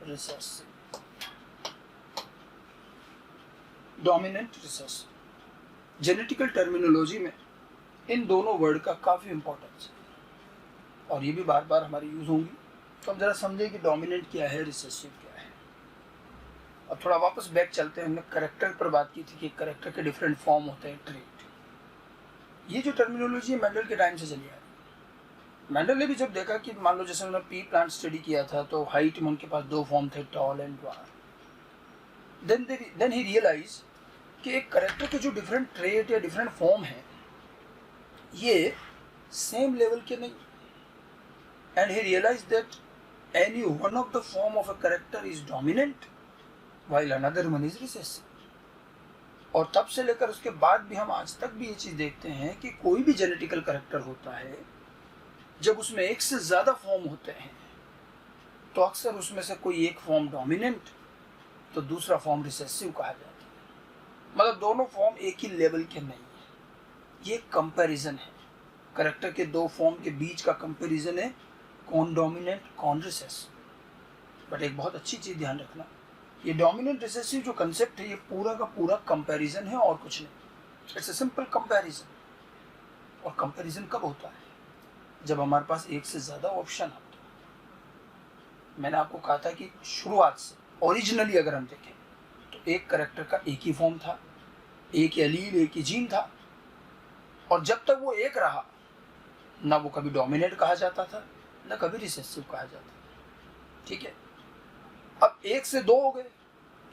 recessive. Dominant, recessive, genetical terminology में इन दोनों वर्ड का काफ़ी इंपॉर्टेंस है और ये भी बार बार हमारी यूज़ होंगी। तो हम ज़रा समझें कि डोमिनेंट क्या है, रिसेसिव क्या है। अब थोड़ा वापस बैक चलते हैं, हमने करेक्टर पर बात की थी कि करेक्टर के डिफरेंट फॉर्म होते हैं, ट्रेट। ये जो टर्मिनोलॉजी है मेंडल के टाइम से चली आ रही है। मेंडल ने भी जब देखा कि मान लो जैसे उन्होंने पी प्लांट स्टडी किया था तो हाइट में उनके पास दो फॉर्म थे, tall and dwarf. Then he realize कि एक करेक्टर के जो डिफरेंट ट्रेट या डिफरेंट फॉर्म हैं ये सेम लेवल के नहीं, and he realize that any one of the form of a character is dominant while another one is recessive. और तब से लेकर उसके बाद भी हम आज तक भी ये चीज़ देखते हैं कि कोई भी जेनेटिकल करेक्टर होता है, जब उसमें एक से ज़्यादा फॉर्म होते हैं तो अक्सर उसमें से कोई एक फॉर्म डोमिनेंट तो दूसरा फॉर्म रिसेसिव कहा जाता है। मतलब दोनों फॉर्म एक ही लेवल के नहीं है, ये कंपैरिजन है, करेक्टर के दो फॉर्म के बीच का कंपैरिजन है, कौन डोमिनेंट कौन रिसेसिव। बट एक बहुत अच्छी चीज़ ध्यान रखना, ये डोमिनेंट रिसेसिव जो कंसेप्ट है ये पूरा का पूरा कंपैरिजन है और कुछ नहीं, इट्स अ सिंपल कंपैरिजन। और कंपैरिजन कब होता है, जब हमारे पास एक से ज़्यादा ऑप्शन होता है। मैंने आपको कहा था कि शुरुआत से ओरिजिनली अगर हम देखें तो एक करेक्टर का एक ही फॉर्म था, एक एलील, एक ही जीन था, और जब तक वो एक रहा ना वो कभी डोमिनेंट कहा जाता था ना कभी रिसेसिव कहा जाता था, ठीक है। अब एक से दो हो गए,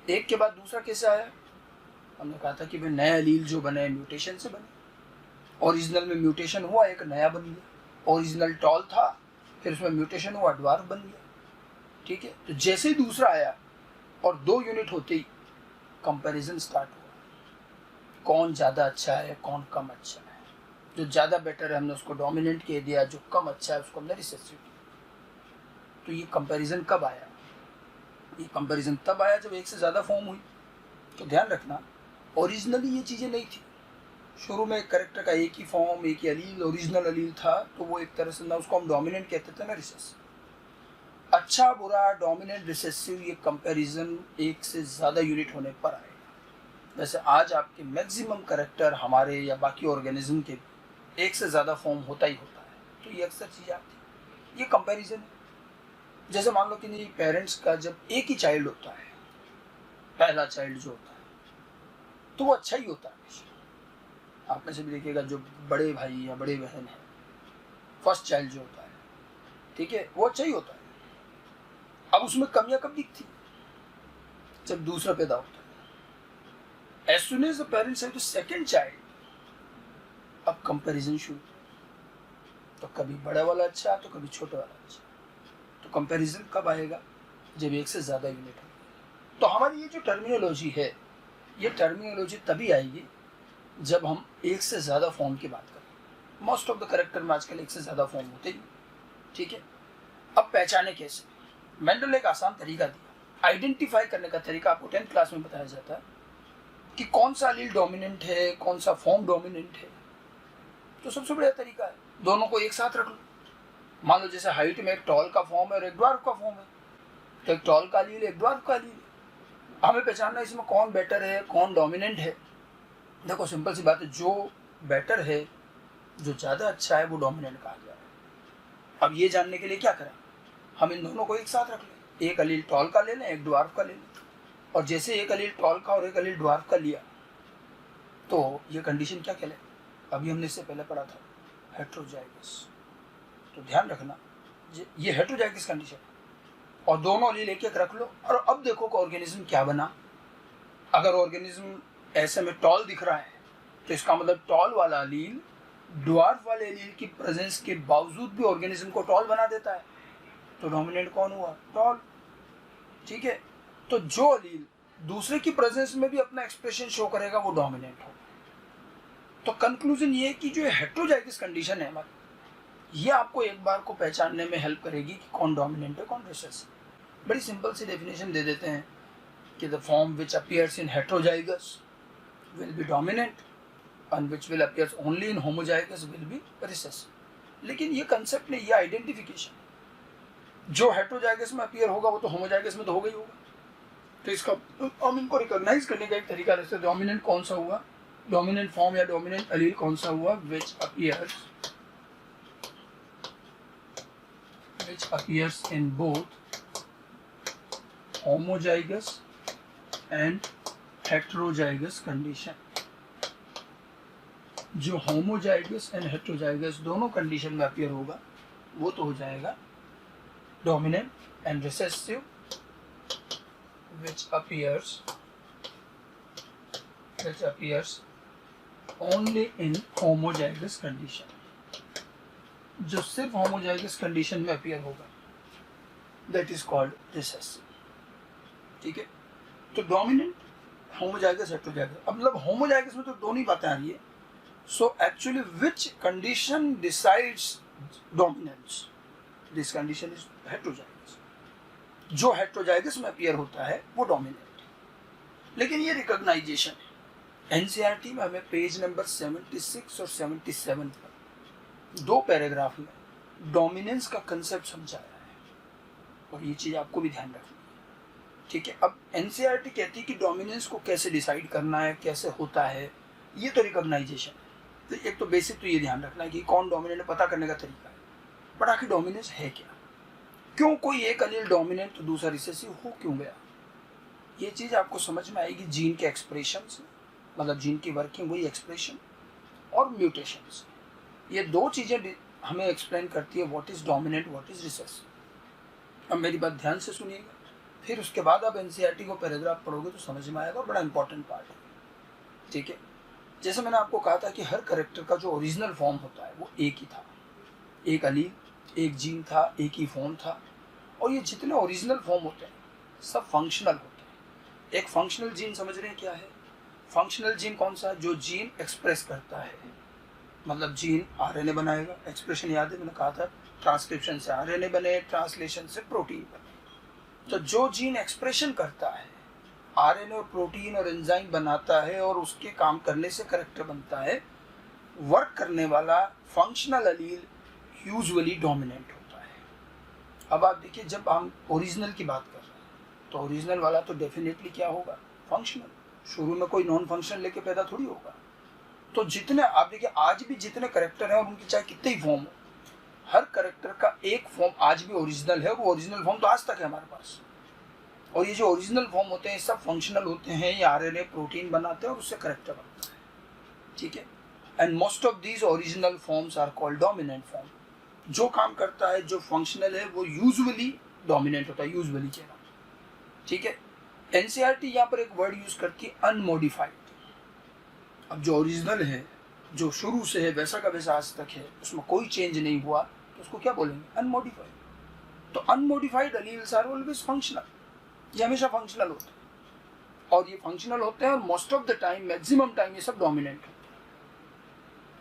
एक के बाद दूसरा कैसे आया, हमने कहा था कि भाई नया एलील जो बने म्यूटेशन से बने। ओरिजिनल में म्यूटेशन हुआ, एक नया बन गया। ओरिजिनल टॉल था, फिर उसमें म्यूटेशन हुआ, ड्वार्फ बन गया, ठीक है। तो जैसे ही दूसरा आया और दो यूनिट होते ही कंपैरिजन स्टार्ट हुआ, कौन ज़्यादा अच्छा है कौन कम अच्छा है। जो ज़्यादा बेटर है हमने उसको डोमिनेंट कह दिया, जो कम अच्छा है उसको हमने रिसेसिव किया। तो ये कंपैरिजन कब आया, ये कंपैरिजन तब आया जब एक से ज़्यादा फॉर्म हुई। तो ध्यान रखना, ओरिजिनली ये चीज़ें नहीं थी। शुरू में एक करेक्टर का एक ही फॉर्म, एक ही अलील, ओरिजिनल अलील था, तो वो एक तरह से ना उसको हम डोमिनेंट कहते थे ना रिसेसिव। अच्छा बुरा, डोमिनेंट, रिसेसिव, ये कंपैरिजन एक से ज़्यादा यूनिट होने पर आएगा। वैसे आज आपके मैक्सिमम करेक्टर हमारे या बाकी ऑर्गेनिज्म के एक से ज़्यादा फॉर्म होता ही होता है, तो ये अक्सर चीज़ आती है, ये कंपैरिजन है। जैसे मान लो कि नहीं, पेरेंट्स का जब एक ही चाइल्ड होता है, पहला चाइल्ड जो होता है, तो वो अच्छा ही होता है हमेशा। आप में से भी देखिएगा जो बड़े भाई या बड़े बहन है, फर्स्ट चाइल्ड जो होता है, ठीक है, वो अच्छा ही होता है। अब उसमें कमियां कब दिखती? जब दूसरा पैदा होता है। As soon as the parents have the second child, अब कंपैरिजन शुरू। तो कभी बड़ा वाला अच्छा तो कभी छोटा वाला अच्छा। तो कंपैरिजन कब आएगा? जब एक से ज्यादा यूनिट हो। तो हमारी ये जो टर्मिनोलॉजी है, ये टर्मिनोलॉजी तभी आएगी जब हम एक से ज्यादा फॉर्म की बात करें। मोस्ट ऑफ द कैरेक्टर में आजकल एक से ज्यादा फॉर्म होते ही, ठीक है। अब पहचाने कैसे? मेंडल ने एक आसान तरीका दिया। आइडेंटिफाई करने का तरीका आपको 10th क्लास में बताया जाता है कि कौन सा एलील डोमिनेंट है, कौन सा फॉर्म डोमिनेंट है। तो सबसे बढ़िया तरीका है दोनों को एक साथ रख लो। मान लो जैसे हाइट में एक टॉल का फॉर्म है और एक ड्वार्फ का फॉर्म है, तो एक टॉल का एलील, एक ड्वार्फ का एलील। हमें पहचानना है इसमें कौन बेटर है, कौन डोमिनेंट है। देखो सिंपल सी बात है, जो बेटर है, जो ज़्यादा अच्छा है, वो डोमिनेंट कहा गया है। अब ये जानने के लिए क्या करें? हम इन दोनों को एक साथ रख लें। एक एलील टॉल का ले लें, एक ड्वार्फ का ले लें। और जैसे एक एलील टॉल का और एक एलील ड्वार्फ का लिया, तो ये कंडीशन क्या कहलाए? अभी हमने इससे पहले पढ़ा था, हेट्रोजाइगस। तो ध्यान रखना, ये हेट्रोजाइगस कंडीशन। और दोनों एलील एक एक रख लो। और अब देखो कि ऑर्गेनिज्म क्या बना। अगर ऑर्गेनिज्म ऐसे में टॉल दिख रहा है, तो इसका मतलब टॉल वाला एलील ड्वार्फ वाले एलील की प्रेजेंस के बावजूद भी ऑर्गेनिज्म को टॉल बना देता है। तो डोमिनेंट कौन हुआ? टॉल, ठीक है। तो जो एलील दूसरे की प्रेजेंस में भी अपना एक्सप्रेशन शो करेगा, वो डोमिनेंट होगा। तो कंक्लूजन ये है कि जो हेट्रोजाइगस कंडीशन है हमारी, ये आपको एक बार को पहचानने में हेल्प करेगी कि कौन डोमिनेंट है, कौन रिसेसिव। बड़ी सिंपल सी डेफिनेशन दे देते हैं कि the form which appears in heterozygous will be dominant and which will appears only in homozygous will be recessive। लेकिन ये कंसेप्ट नहीं, ये आइडेंटिफिकेशन। जो हेट्रोजाइगस में अपीयर होगा वो तो होमोजाइगस में तो होगा ही होगा। तो इसका हम इनको रिकॉग्नाइज करने का एक तरीका रहता है, डोमिनेंट कौन सा हुआ, डोमिनेंट फॉर्म या डोमिनेंट एलील कौन सा हुआ, which appears in both homozygous and heterozygous condition. जो होमोजाइगस एंड हेट्रोजाइगस दोनों कंडीशन में अपीयर होगा, वो तो हो जाएगा dominant and recessive, which appears only in homozygous condition। जो सिर्फ होमोजाइगस कंडीशन में अपीयर होगा, दैट इज कॉल्ड रिसेसिव, ठीक है। तो डोमिनेंट, होमोजाइगस, हेट्रोजाइगस। अब मतलब होमोजाइगस में तो दोनों ही बातें आ रही है। So actually which condition decides dominance? This condition is heterozygous. जो हेट्रोजाइगस में अपीयर होता है वो डोमिनेंट है। लेकिन ये रिकॉग्नाइजेशन है। एनसीईआरटी में हमें पेज नंबर 76 और 77 पर 2 पैराग्राफ में डोमिनेंस का कंसेप्ट समझाया है, और ये चीज आपको भी ध्यान रखनी है, ठीक है। अब एनसीईआरटी कहती है कि डोमिनेंस को कैसे डिसाइड करना है, कैसे होता है, ये तो रिकॉग्नाइजेशन है। तो एक तो बेसिक तो ये ध्यान रखना है कि कौन डोमिनेंट है, पता करने का तरीका है। बट आखिर डोमिनेंस है क्या? क्यों कोई एक एलील डोमिनेंट तो दूसरा रिसेसिव हो क्यों गया? ये चीज़ आपको समझ में आएगी जीन के एक्सप्रेशन से, मतलब जीन की वर्किंग, वही एक्सप्रेशन और म्यूटेशन से। ये 2 चीज़ें हमें एक्सप्लेन करती है what is dominant, what is recessive. अब मेरी बात ध्यान से सुनिएगा, फिर उसके बाद आप एनसीईआरटी को पैराग्राफ पढ़ोगे तो समझ में आएगा, बड़ा इंपॉर्टेंट पार्ट है, ठीक है। जैसे मैंने आपको कहा था कि हर कैरेक्टर का जो ओरिजिनल फॉर्म होता है वो एक ही था, एक एलील, एक जीन था, एक ही फॉर्म था। और ये जितने ओरिजिनल फॉर्म होते हैं सब फंक्शनल होते हैं। एक फंक्शनल जीन समझ रहे हैं क्या है? फंक्शनल जीन कौन सा है? जो जीन एक्सप्रेस करता है, मतलब जीन आरएनए बनाएगा। एक्सप्रेशन याद है, मैंने कहा था ट्रांसक्रिप्शन से आरएनए बने, ट्रांसलेशन से प्रोटीन बने। तो जो जीन एक्सप्रेशन करता है, आरएनए और प्रोटीन और एंजाइम बनाता है और उसके काम करने से कैरेक्टर बनता है, वर्क करने वाला फंक्शनल एलील यूजुअली डोमिनेंट होता है। अब आप देखिए, जब हम ओरिजिनल की बात कर रहे हैं तो ओरिजिनल वाला तो डेफिनेटली क्या होगा? फंक्शनल। शुरू में कोई नॉन फंक्शनल लेके पैदा थोड़ी होगा। तो जितने आप देखिए, आज भी जितने कैरेक्टर हैं और उनकी चाहे कितने ही फॉर्म हो, हर करेक्टर का एक फॉर्म आज भी ओरिजिनल है, और वो ओरिजिनल फॉर्म तो आज तक है हमारे पास। और ये जो ओरिजिनल फॉर्म होते हैं सब फंक्शनल होते हैं, ये आरएनए प्रोटीन बनाते हैं और उससे करेक्टर बनता है, ठीक है। And most of these original forms are called dominant form. जो काम करता है, जो फंक्शनल है, वो यूजुअली डोमिनेंट होता है, यूजुअली कहना, ठीक है। एनसीईआरटी यहाँ पर एक वर्ड यूज करती है अनमोडिफाइड। अब जो ओरिजिनल है, जो शुरू से है वैसा का वैसा आज तक है, उसमें कोई चेंज नहीं हुआ, तो उसको क्या बोलेंगे? अनमोडिफाइड। तो unmodified alleles are always functional, ये हमेशा फंक्शनल होते हैं, और ये फंक्शनल होते हैं, और most of the time, maximum time ये सब डोमिनेंट होते हैं।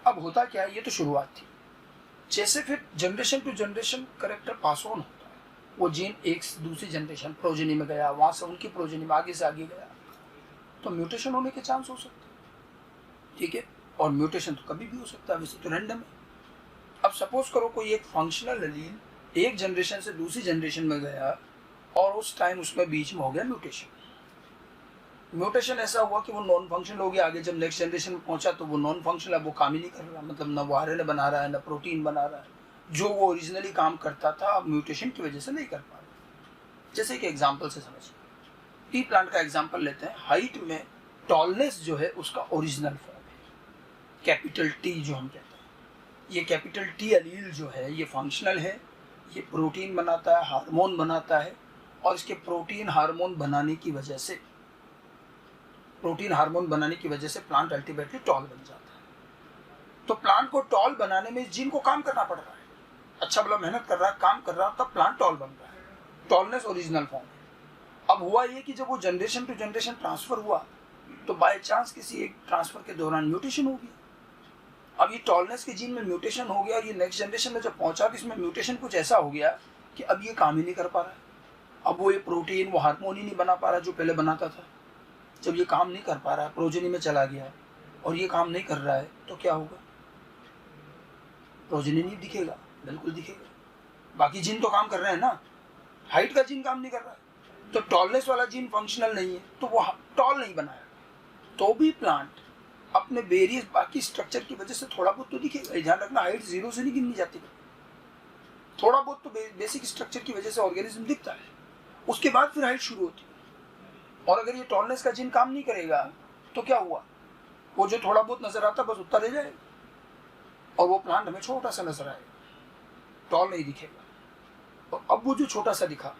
अब होता क्या है, ये तो शुरुआत थी। जैसे फिर generation to generation character pass on होता है, वो जीन एक दूसरी जनरेशन प्रोजेनी में गया, वहां से उनकी प्रोजेनी में आगे से आगे गया, तो म्यूटेशन होने के चांस हो सकते हैं, ठीक है। और म्यूटेशन तो कभी भी हो सकता है, वैसे तो रैंडम है। अब सपोज करो कोई एक फंक्शनल एलील एक जनरेशन से दूसरी जनरेशन में गया, और उस टाइम उसमें बीच में हो गया म्यूटेशन। म्यूटेशन ऐसा हुआ कि वो नॉन फंक्शनल हो गया, आगे जब नेक्स्ट जनरेशन में पहुंचा तो वो नॉन फंक्शनल, अब वो काम ही नहीं कर रहा, मतलब ना वो आरएनए बना रहा है, ना प्रोटीन बना रहा है, जो वो ओरिजिनली काम करता था, अब म्यूटेशन की वजह से नहीं कर पा रहा। जैसे कि एग्जाम्पल से समझिए, टी प्लांट का एग्जाम्पल लेते हैं। हाइट में टॉलनेस जो है उसका ओरिजिनल फॉर्म है, कैपिटल टी जो हम कहते हैं। ये कैपिटल टी एलील जो है ये फंक्शनल है, ये प्रोटीन बनाता है, हार्मोन बनाता है, और इसके प्रोटीन हार्मोन बनाने की वजह से प्लांट अल्टीमेटली टॉल बन जाता है। तो प्लांट को टॉल बनाने में इस जीन को काम करना पड़ रहा है, अच्छा भला मेहनत कर रहा है, काम कर रहा है, तब प्लांट टॉल बन रहा है। टॉलनेस ओरिजिनल फॉर्म है। अब हुआ ये कि जब वो जनरेशन टू जनरेशन ट्रांसफर हुआ, तो बाय चांस किसी एक ट्रांसफर के दौरान म्यूटेशन हो गया। अब ये टॉलनेस के जीन में म्यूटेशन हो गया, और ये नेक्स्ट जनरेशन में जब पहुंचा तो इसमें म्यूटेशन कुछ ऐसा हो गया कि अब ये काम ही नहीं कर पा रहा है। अब वो ये प्रोटीन, वो हार्मोन ही नहीं बना पा रहा जो पहले बनाता था। जब ये काम नहीं कर पा रहा है, प्रोजेनी में चला गया और ये काम नहीं कर रहा है, तो क्या होगा? प्रोजेनी नहीं दिखेगा, बिल्कुल दिखेगा। बाकी जीन तो काम कर रहे हैं ना, हाइट का जीन काम नहीं कर रहा है, तो टॉलनेस वाला जीन फंक्शनल नहीं है, तो वो टॉल नहीं बनाया, तो भी प्लांट अपने वेरियस बाकी स्ट्रक्चर की वजह से थोड़ा बहुत तो दिखेगा। ध्यान रखना, हाइट 0 से नहीं गिननी जाती, थोड़ा बहुत तो बेसिक स्ट्रक्चर की वजह से ऑर्गेनिज्म दिखता है, उसके बाद फिर हाइट शुरू होती है। और अगर ये टॉलनेस का जीन काम नहीं करेगा तो क्या हुआ? वो जो थोड़ा बहुत नजर आता बस उतना रह जाएगा, और वो प्लांट हमें छोटा सा नजर आएगा, टॉल नहीं दिखेगा। और अब वो जो छोटा सा दिखा,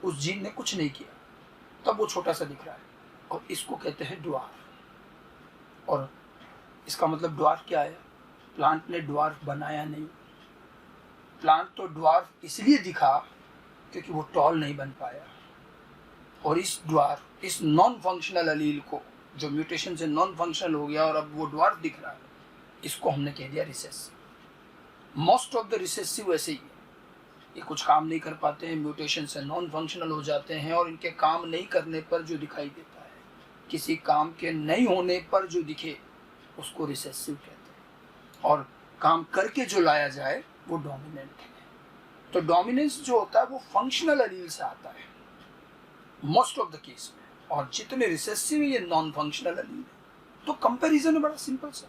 उस जीन ने कुछ नहीं किया, तब वो छोटा सा दिख रहा है, और इसको कहते हैं ड्वार्फ। और इसका मतलब ड्वार्फ क्या है? प्लांट ने ड्वार्फ बनाया नहीं, प्लांट तो ड्वार्फ इसलिए दिखा क्योंकि वो टॉल नहीं बन पाया। और इस ड्वार्फ, इस नॉन फंक्शनल एलील को, जो म्यूटेशन से नॉन फंक्शनल हो गया और अब वो ड्वार्फ दिख रहा है, इसको हमने कह दिया recessive. Most of the recessive ऐसे ही है, ये कुछ काम नहीं कर पाते हैं, म्यूटेशन से नॉन फंक्शनल हो जाते हैं, और इनके काम नहीं करने पर जो दिखाई देता है, किसी काम के नहीं होने पर जो दिखे, उसको रिसेसिव कहते हैं। और काम करके जो लाया जाए वो डोमिनेंट है। तो डोमिनेंस जो होता है वो फंक्शनल एलील से आता है मोस्ट ऑफ द केस में, और जितने रिसेसिव ये नॉन फंक्शनल एलील है। तो कंपैरिजन है बड़ा सिंपल सा,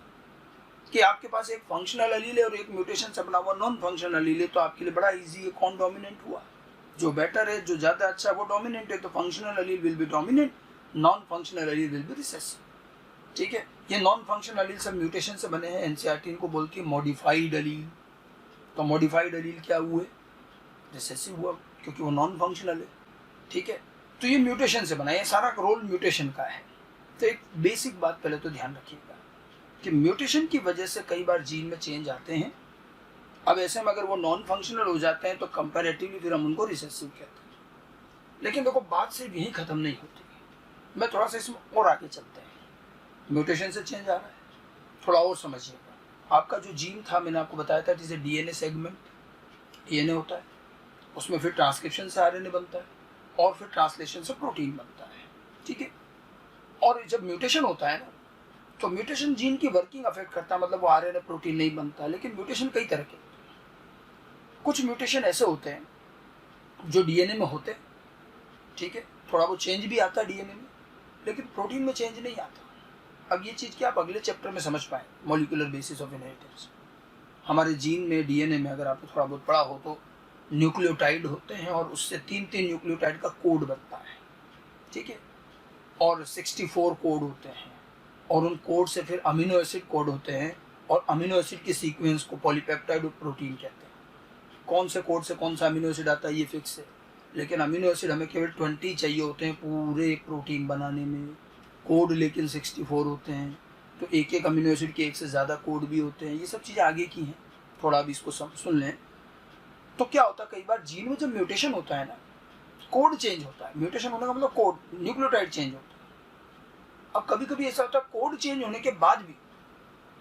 कि आपके पास एक फंक्शनल एलील है और एक म्यूटेशन से बना हुआ नॉन फंक्शनल एलील है, तो आपके लिए बड़ा इजी है, कौन डोमिनेंट हुआ? जो बेटर है, जो ज्यादा अच्छा है, वो डोमिनेंट है। तो functional allele will be dominant, non functional allele will be recessive, ठीक है। ये नॉन फंक्शनल एलील सब म्यूटेशन से बने हैं। एनसीईआरटी इनको बोलती है मॉडिफाइड एलील। तो मॉडिफाइड एलील क्या हुए? रिसेसिव हुआ, क्योंकि वो नॉन फंक्शनल है, ठीक है। तो ये म्यूटेशन से बना, ये सारा रोल म्यूटेशन का है। तो एक बेसिक बात पहले तो ध्यान रखिएगा कि म्यूटेशन की वजह से कई बार जीन में चेंज आते हैं। अब ऐसे में अगर वो नॉन फंक्शनल हो जाते हैं तो कंपैरेटिवली फिर हम उनको रिसेसिव कहते हैं। लेकिन देखो, बात सिर्फ यही खत्म नहीं होती, मैं थोड़ा सा इसमें और आगे चलते हैं। म्यूटेशन से चेंज आ रहा है, थोड़ा और समझिएगा। आपका जो जीन था, मैंने आपको बताया था, जैसे डीएनए सेगमेंट, डीएनए होता है, उसमें फिर ट्रांसक्रिप्शन से आरएनए बनता है, और फिर ट्रांसलेशन से प्रोटीन बनता है, ठीक है। और जब म्यूटेशन होता है ना, तो म्यूटेशन जीन की वर्किंग अफेक्ट करता है, मतलब वो आरएनए प्रोटीन नहीं बनता। लेकिन म्यूटेशन कई तरह के होते हैं। कुछ म्यूटेशन ऐसे होते हैं जो डीएनए में होते हैं, ठीक है, थोड़ा वो चेंज भी आता है डीएनए में, लेकिन प्रोटीन में चेंज नहीं आता। अब ये चीज़ क्या आप अगले चैप्टर में समझ पाए, मॉलिक्यूलर बेसिस ऑफ इनहेरिटेंस। हमारे जीन में, डीएनए में अगर आपको थोड़ा बहुत पढ़ा हो तो न्यूक्लियोटाइड होते हैं और उससे 3 न्यूक्लियोटाइड का कोड बनता है, ठीक है, और 64 कोड होते हैं और उन कोड से फिर अमीनो एसिड कोड होते हैं और अमीनो एसिड के सीक्वेंस को पॉलीपेप्टाइड और प्रोटीन कहते हैं। कौन से कोड से कौन सा अमीनो एसिड आता है ये फिक्स है, लेकिन अमीनो एसिड हमें केवल 20 चाहिए होते हैं पूरे प्रोटीन बनाने में, कोड लेकिन 64 होते हैं। तो एक एक अमीनो एसिड के एक से ज़्यादा कोड भी होते हैं। ये सब चीज़ें आगे की हैं, थोड़ा अभी इसको सुन लें। तो क्या होता है, कई बार जीन में जब म्यूटेशन होता है ना, कोड चेंज होता है। म्यूटेशन होने का मतलब कोड, न्यूक्लियोटाइड चेंज होता है। अब कभी कभी ऐसा होता है कोड चेंज होने के बाद भी,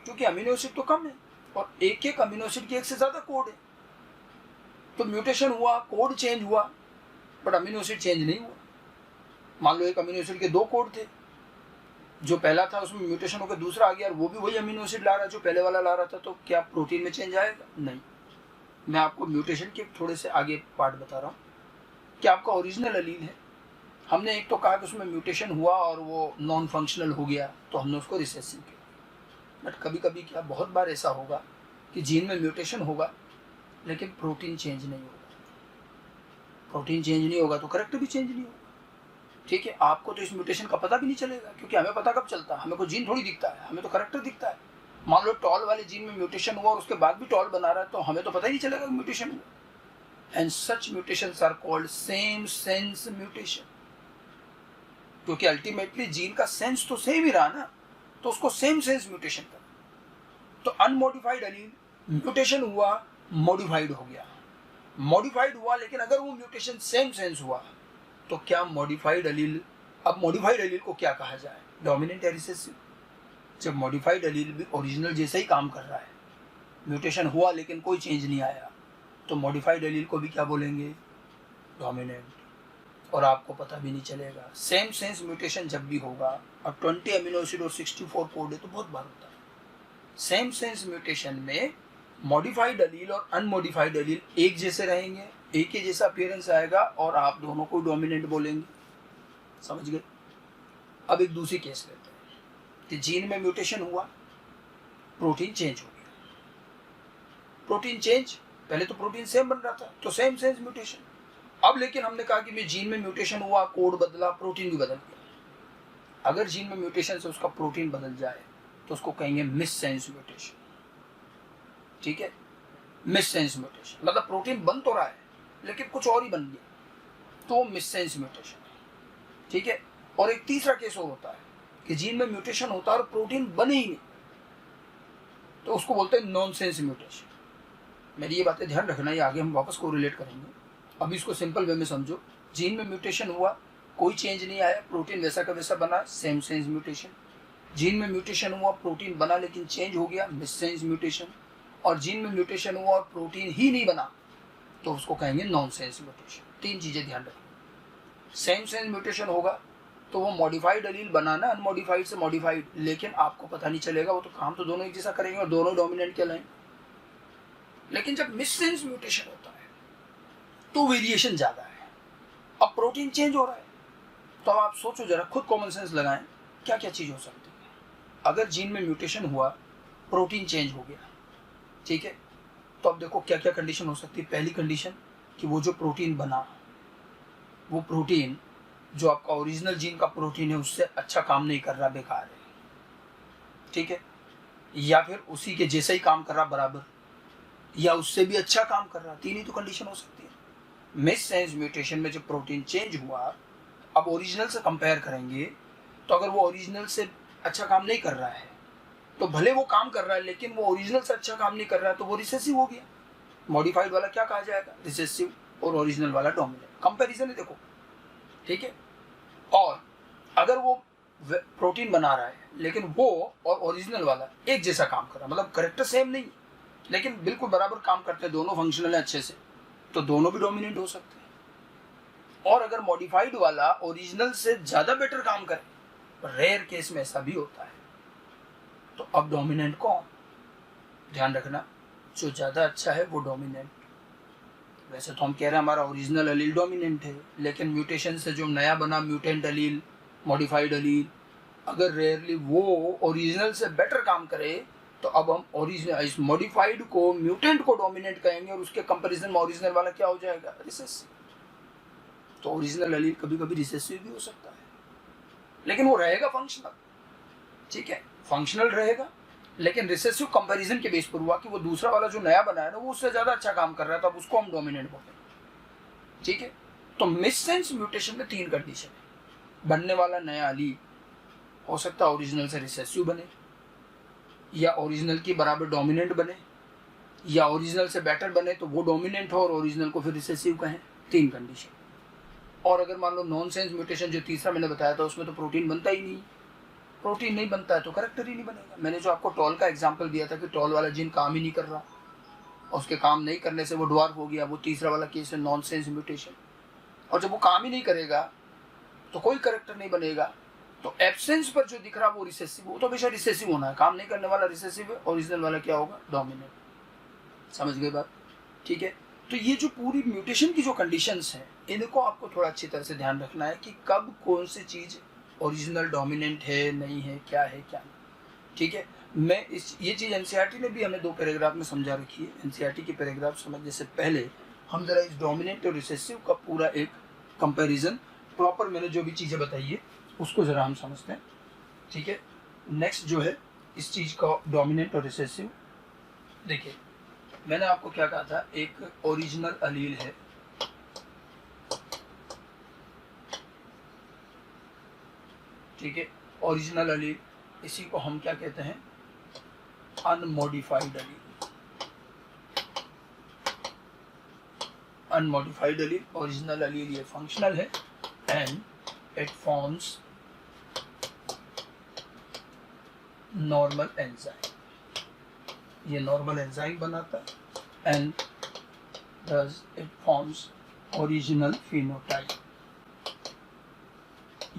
क्योंकि अमीनो एसिड तो कम है और एक एक अमीनो एसिड के एक से ज़्यादा कोड है, तो म्यूटेशन हुआ, कोड चेंज हुआ, बट अमीनो एसिड चेंज नहीं हुआ। मान लो एक अमीनो एसिड के 2 कोड थे, जो पहला था उसमें म्यूटेशन होकर दूसरा आ गया और वो भी वही अमीनो एसिड ला रहा है जो पहले वाला ला रहा था, तो क्या प्रोटीन में चेंज आएगा? नहीं। मैं आपको म्यूटेशन के थोड़े से आगे पार्ट बता रहा हूँ कि आपका ओरिजिनल एलील है, हमने एक तो कहा कि उसमें म्यूटेशन हुआ और वो नॉन फंक्शनल हो गया तो हमने उसको रिसेसिव किया। बट कभी कभी क्या, बहुत बार ऐसा होगा कि जीन में म्यूटेशन होगा लेकिन प्रोटीन चेंज नहीं होगा। प्रोटीन चेंज नहीं होगा तो करेक्टर भी चेंज नहीं होगा, ठीक है। आपको तो इस म्यूटेशन का पता भी नहीं चलेगा, क्योंकि हमें पता कब चलता है, हमें कोई जीन थोड़ी दिखता है, हमें तो करेक्टर दिखता है। मान लो टॉल वाले जीन में म्यूटेशन हुआ और उसके बाद भी टॉल बना रहा है, तो हमें तो पता ही नहीं चलेगा म्यूटेशन हुआ। And such mutations are called same sense mutation, क्योंकि अल्टीमेटली जीन का सेंस तो सेम ही रहा ना, तो उसको सेम सेंस म्यूटेशन कर। तो अनमोडिफाइड एलील म्यूटेशन हुआ, मॉडिफाइड हो गया, मॉडिफाइड हुआ, लेकिन अगर वो म्यूटेशन सेम सेंस हुआ तो क्या मॉडिफाइड एलील, अब मॉडिफाइड एलील को क्या कहा जाए, डोमिनेंट या रिसेसिव? जब मॉडिफाइड एलील भी ओरिजिनल जैसा ही काम कर रहा है, म्यूटेशन हुआ लेकिन कोई चेंज नहीं आया, तो मॉडिफाइड एलील को भी क्या बोलेंगे, डोमिनेंट। और आपको पता भी नहीं चलेगा। सेम सेंस म्यूटेशन जब भी होगा, अब 20 अमीनो एसिड और 64 कोड है तो बहुत बार होता है। सेम सेंस म्यूटेशन में मॉडिफाइड एलील और अनमॉडिफाइड एलील एक जैसे रहेंगे, एक ही जैसा अपीयरेंस आएगा और आप दोनों को डोमिनेंट बोलेंगे। समझ गए? अब एक दूसरी केस लेते हैं कि जीन में म्यूटेशन हुआ, प्रोटीन चेंज हो गया। प्रोटीन चेंज, पहले तो प्रोटीन सेम बन रहा था तो सेम सेंस म्यूटेशन। अब लेकिन हमने कहा कि जीन में म्यूटेशन हुआ, कोड बदला, प्रोटीन भी बदल गया। अगर जीन में म्यूटेशन से उसका प्रोटीन बदल जाए तो उसको कहेंगे मिस सेंस म्यूटेशन, ठीक है। मिस सेंस म्यूटेशन मतलब प्रोटीन बन तो रहा है लेकिन कुछ और ही बन गया, तो मिस सेंस म्यूटेशन, ठीक है। और एक तीसरा केस और होता है कि जीन में म्यूटेशन होता है और प्रोटीन बने ही नहीं, तो उसको बोलते हैं नॉन सेंस म्यूटेशन। मेरी ये बातें ध्यान रखना, ये आगे हम वापस को रिलेट करेंगे। अभी इसको सिंपल वे में समझो। जीन में म्यूटेशन हुआ, कोई चेंज नहीं आया, प्रोटीन वैसा का वैसा बना, सेम सेंस म्यूटेशन। जीन में म्यूटेशन हुआ, प्रोटीन बना लेकिन चेंज हो गया, मिस सेंस म्यूटेशन। और जीन में म्यूटेशन हुआ और प्रोटीन ही नहीं बना तो उसको कहेंगे नॉन सेंस म्यूटेशन। 3 चीजें ध्यान रखना। सेम सेंस म्यूटेशन होगा तो वो मॉडिफाइड एलील बनाना, अनमॉडिफाइड से मॉडिफाइड, लेकिन आपको पता नहीं चलेगा, वो तो काम तो दोनों एक जैसा करेंगे और दोनों डोमिनेंट कहलाएंगे। लेकिन जब मिस सेंस म्यूटेशन होता है तो वेरिएशन ज्यादा है। अब प्रोटीन चेंज हो रहा है, तो अब आप सोचो जरा, खुद कॉमन सेंस लगाएं, क्या क्या चीज हो सकती है। अगर जीन में म्यूटेशन हुआ, प्रोटीन चेंज हो गया, ठीक है, तो अब देखो क्या क्या कंडीशन हो सकती है। पहली कंडीशन कि वो जो प्रोटीन बना, वो प्रोटीन जो आपका ओरिजिनल जीन का प्रोटीन है उससे अच्छा काम नहीं कर रहा, बेकार है, ठीक है। या फिर उसी के जैसा ही काम कर रहा बराबर, या उससे भी अच्छा काम कर रहा। 3 ही तो कंडीशन हो सकती है। मिस सेंस म्यूटेशन में जब प्रोटीन चेंज हुआ, अब ओरिजिनल से कंपेयर करेंगे तो अगर वो ओरिजिनल से अच्छा काम नहीं कर रहा है तो भले वो काम कर रहा है लेकिन वो ओरिजिनल से अच्छा काम नहीं कर रहा है, तो वो रिसेसिव हो गया। मॉडिफाइड वाला क्या कहा जाएगा, रिसेसिव, और ओरिजिनल वाला डोमिनेंट। कंपैरिजन है देखो, ठीक है। और अगर वो प्रोटीन बना रहा है लेकिन वो और ओरिजिनल वाला एक जैसा काम कर रहा है, मतलब करेक्टर सेम नहीं लेकिन बिल्कुल बराबर काम करते हैं, दोनों फंक्शनल है अच्छे से, तो दोनों भी डोमिनेंट हो सकते हैं। और अगर मॉडिफाइड वाला ओरिजिनल से ज्यादा बेटर काम करे, रेयर केस में ऐसा भी होता है, तो अब डोमिनेंट कौन? ध्यान रखना, जो ज्यादा अच्छा है वो डोमिनेंट। वैसे तो हम कह रहे हैं हमारा ओरिजिनल एलील डोमिनेंट है, लेकिन म्यूटेशन से जो नया बना म्यूटेंट एलील, मॉडिफाइड एलील, अगर रेयरली वो ओरिजिनल से बेटर काम करे तो अब हम ओरिजिनल, इस मॉडिफाइड को, म्यूटेंट को डोमिनेंट कहेंगे और उसके कंपैरिजन में ओरिजिनल वाला क्या हो जाएगा, रिसेसिव। तो ओरिजिनल एलील कभी कभी रिसेसिव भी हो सकता है, लेकिन वो रहेगा फंक्शनल, ठीक है, फंक्शनल रहेगा, लेकिन रिसेसिव कंपैरिजन के बेस पर हुआ कि वो दूसरा वाला जो नया बना है ना वो उससे ज्यादा अच्छा काम कर रहा है, तो अब उसको हम डोमिनेंट बोलते हैं, ठीक है। तो मिससेंस म्यूटेशन में 3 कंडीशन है। बनने वाला नया एलील हो सकता है ओरिजिनल से रिसेसिव बने, या ओरिजिनल की बराबर डोमिनेंट बने, या ओरिजिनल से बेटर बने तो वो डोमिनेंट हो और ओरिजिनल को फिर रिसेसिव कहें। 3 कंडीशन। और अगर मान लो नॉनसेंस म्यूटेशन जो तीसरा मैंने बताया था, उसमें तो प्रोटीन बनता ही नहीं, प्रोटीन नहीं बनता है तो करैक्टर ही नहीं बनेगा। मैंने जो आपको टॉल का एग्जांपल दिया था कि टॉल वाला जीन काम ही नहीं कर रहा और उसके काम नहीं करने से वो ड्वार्फ हो गया, वो तीसरा वाला केस है नॉनसेंस म्यूटेशन। और जब वो काम ही नहीं करेगा तो कोई करैक्टर नहीं बनेगा, तो एब्सेंस पर जो दिख रहा वो रिसेसिव, वो तो हमेशा रिसेसिव होना है, काम नहीं करने वाला रिसेसिव है, ओरिजिनल वाला क्या होगा, डोमिनेंट। समझ गए बात, ठीक है। तो ये जो पूरी म्यूटेशन की जो कंडीशंस हैं, इनको आपको थोड़ा अच्छी तरह से ध्यान रखना है कि कब कौन सी चीज ओरिजिनल डोमिनेंट है, नहीं है, क्या है क्या नहीं, ठीक है। मैं ये चीज एनसीईआरटी ने भी हमें 2 पैराग्राफ में समझा रखी है। एनसीईआरटी की पैराग्राफ समझने से पहले हम जरा इस डोमिनेंट और रिसेसिव का पूरा एक कंपैरिजन प्रॉपर, मैंने जो भी चीजें बताई है उसको जरा हम समझते हैं, ठीक है। नेक्स्ट जो है इस चीज का डोमिनेंट और रिसेसिव, देखिए मैंने आपको क्या कहा था, एक ओरिजिनल एलील है, ठीक है, ओरिजिनल एलील, इसी को हम क्या कहते हैं, unmodified allele. Unmodified allele, original allele ये फंक्शनल है and it forms normal enzyme, ये नॉर्मल एंजाइम बनाता है and thus it forms original phenotype,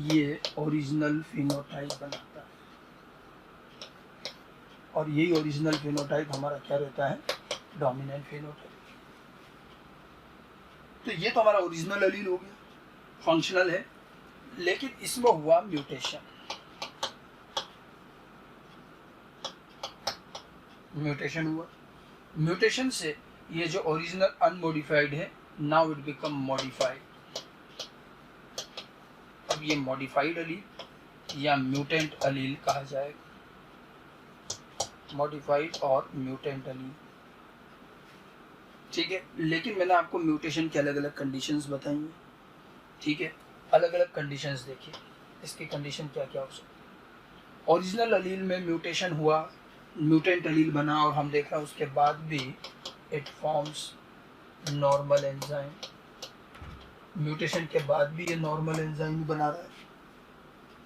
ये ओरिजिनल फिनोटाइप बनाता है और यही ओरिजिनल फिनोटाइप हमारा क्या रहता है, डोमिनेंट फिनोटाइप। तो ये तो हमारा ओरिजिनल एलील हो गया, फंक्शनल है, लेकिन इसमें हुआ म्यूटेशन। म्यूटेशन हुआ, म्यूटेशन से ये जो ओरिजिनल अनमॉडिफाइड है, नाउ इट बिकम मॉडिफाइड। अब ये मॉडिफाइड एलील या म्यूटेंट एलील कहा जाएगा, मॉडिफाइड और म्यूटेंट एलील, ठीक है। लेकिन मैंने आपको म्यूटेशन की अलग अलग कंडीशंस बताई हैं, ठीक है। अलग अलग कंडीशंस देखिए, इसकी कंडीशन क्या क्या हो सकती है। ओरिजिनल एलील में म्यूटेशन हुआ, म्यूटेंट एलील बना और हम देख रहे हैं उसके बाद भी it forms normal enzyme, mutation के बाद भी ये नॉर्मल एंजाइम बना रहा है,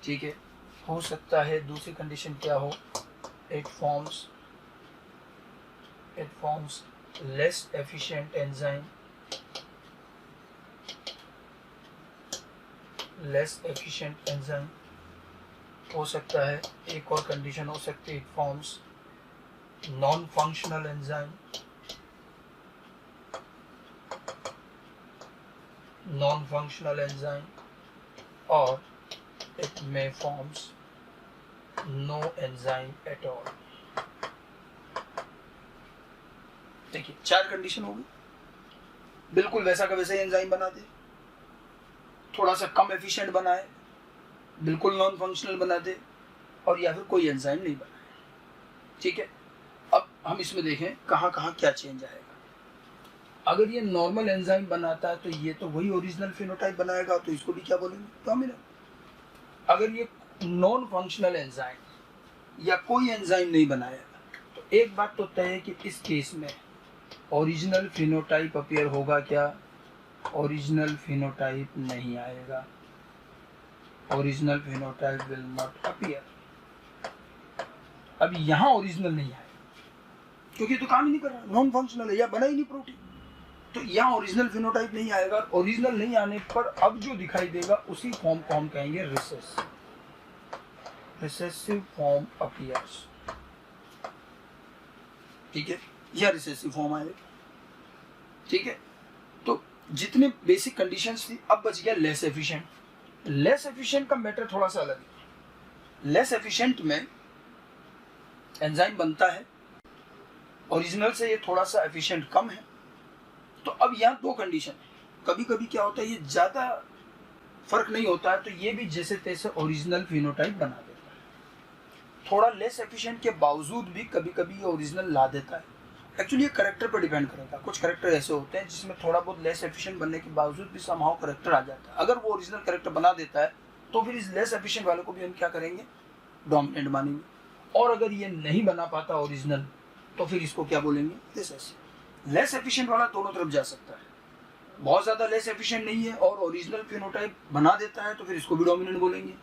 ठीक है। हो सकता है दूसरी कंडीशन क्या हो, it forms less efficient enzyme, less efficient enzyme हो सकता है। एक और कंडीशन हो सकती है, it forms non functional enzyme, non-functional enzyme, or it may forms no enzyme at all। देखिए 4 कंडीशन होगी, बिल्कुल वैसा का वैसा एंजाइम बना दे, थोड़ा सा कम एफिशिएंट बनाए, बिल्कुल नॉन फंक्शनल बना दे, और या फिर कोई एंजाइम नहीं बनाए, ठीक है। अब हम इसमें देखें कहाँ कहाँ क्या चेंज आएगा। अगर ये नॉर्मल एंजाइम बनाता है तो ये तो वही ओरिजिनल फिनोटाइप बनाएगा, तो इसको भी क्या बोलेंगे, डोमिनेंट। अगर ये नॉन फंक्शनल एंजाइम या कोई एंजाइम नहीं बनाएगा, तो एक बात तो तय है कि इस केस में ओरिजिनल फिनोटाइप अपीयर होगा क्या, ओरिजिनल फिनोटाइप नहीं आएगा, original phenotype will not appear. अब यहाँ ओरिजिनल नहीं आएगा क्योंकि तो काम ही नहीं कर रहा, नॉन फंक्शनल है या बना ही नहीं प्रोटीन, तो यहाँ ओरिजिनल फिनोटाइप नहीं आएगा। ओरिजिनल नहीं आने पर अब जो दिखाई देगा उसी फॉर्म को हम कहेंगे रिसेसिव, रिसेसिव फॉर्म अपीयर्स, ठीक है, या रिसेसिव फॉर्म आएगा, ठीक है। तो जितने बेसिक कंडीशंस थी, अब बच गया लेस एफिशिएंट। लेस एफिशिएंट का मैटर थोड़ा सा अलग है। लेस एफिशिएंट में एंजाइम बनता है, ओरिजिनल से ये थोड़ा सा एफिशिएंट कम है। तो अब यहाँ दो कंडीशन है, कभी कभी क्या होता है ये ज़्यादा फर्क नहीं होता है तो ये भी जैसे तैसे ओरिजिनल फिनोटाइप बना देता है। थोड़ा लेस एफिशिएंट के बावजूद भी कभी कभी ये ओरिजिनल ला देता है। एक्चुअली ये करेक्टर पर डिपेंड करेगा। कुछ करेक्टर ऐसे होते हैं जिसमें थोड़ा बहुत लेस एफिशिएंट बनने के बावजूद भी समहाउ करेक्टर आ जाता है। अगर वो ओरिजिनल करेक्टर बना देता है तो फिर इस लेस एफिशिएंट वाले को भी हम क्या करेंगे, डोमिनेंट मानेंगे। और अगर ये नहीं बना पाता ओरिजिनल तो फिर इसको क्या बोलेंगे, रिसेसिव। लेस एफिशिएंट वाला दोनों तरफ जा सकता है, बहुत ज़्यादा लेस एफिशिएंट नहीं है और ओरिजिनल फिनोटाइप बना देता है तो फिर इसको भी डोमिनेंट बोलेंगे।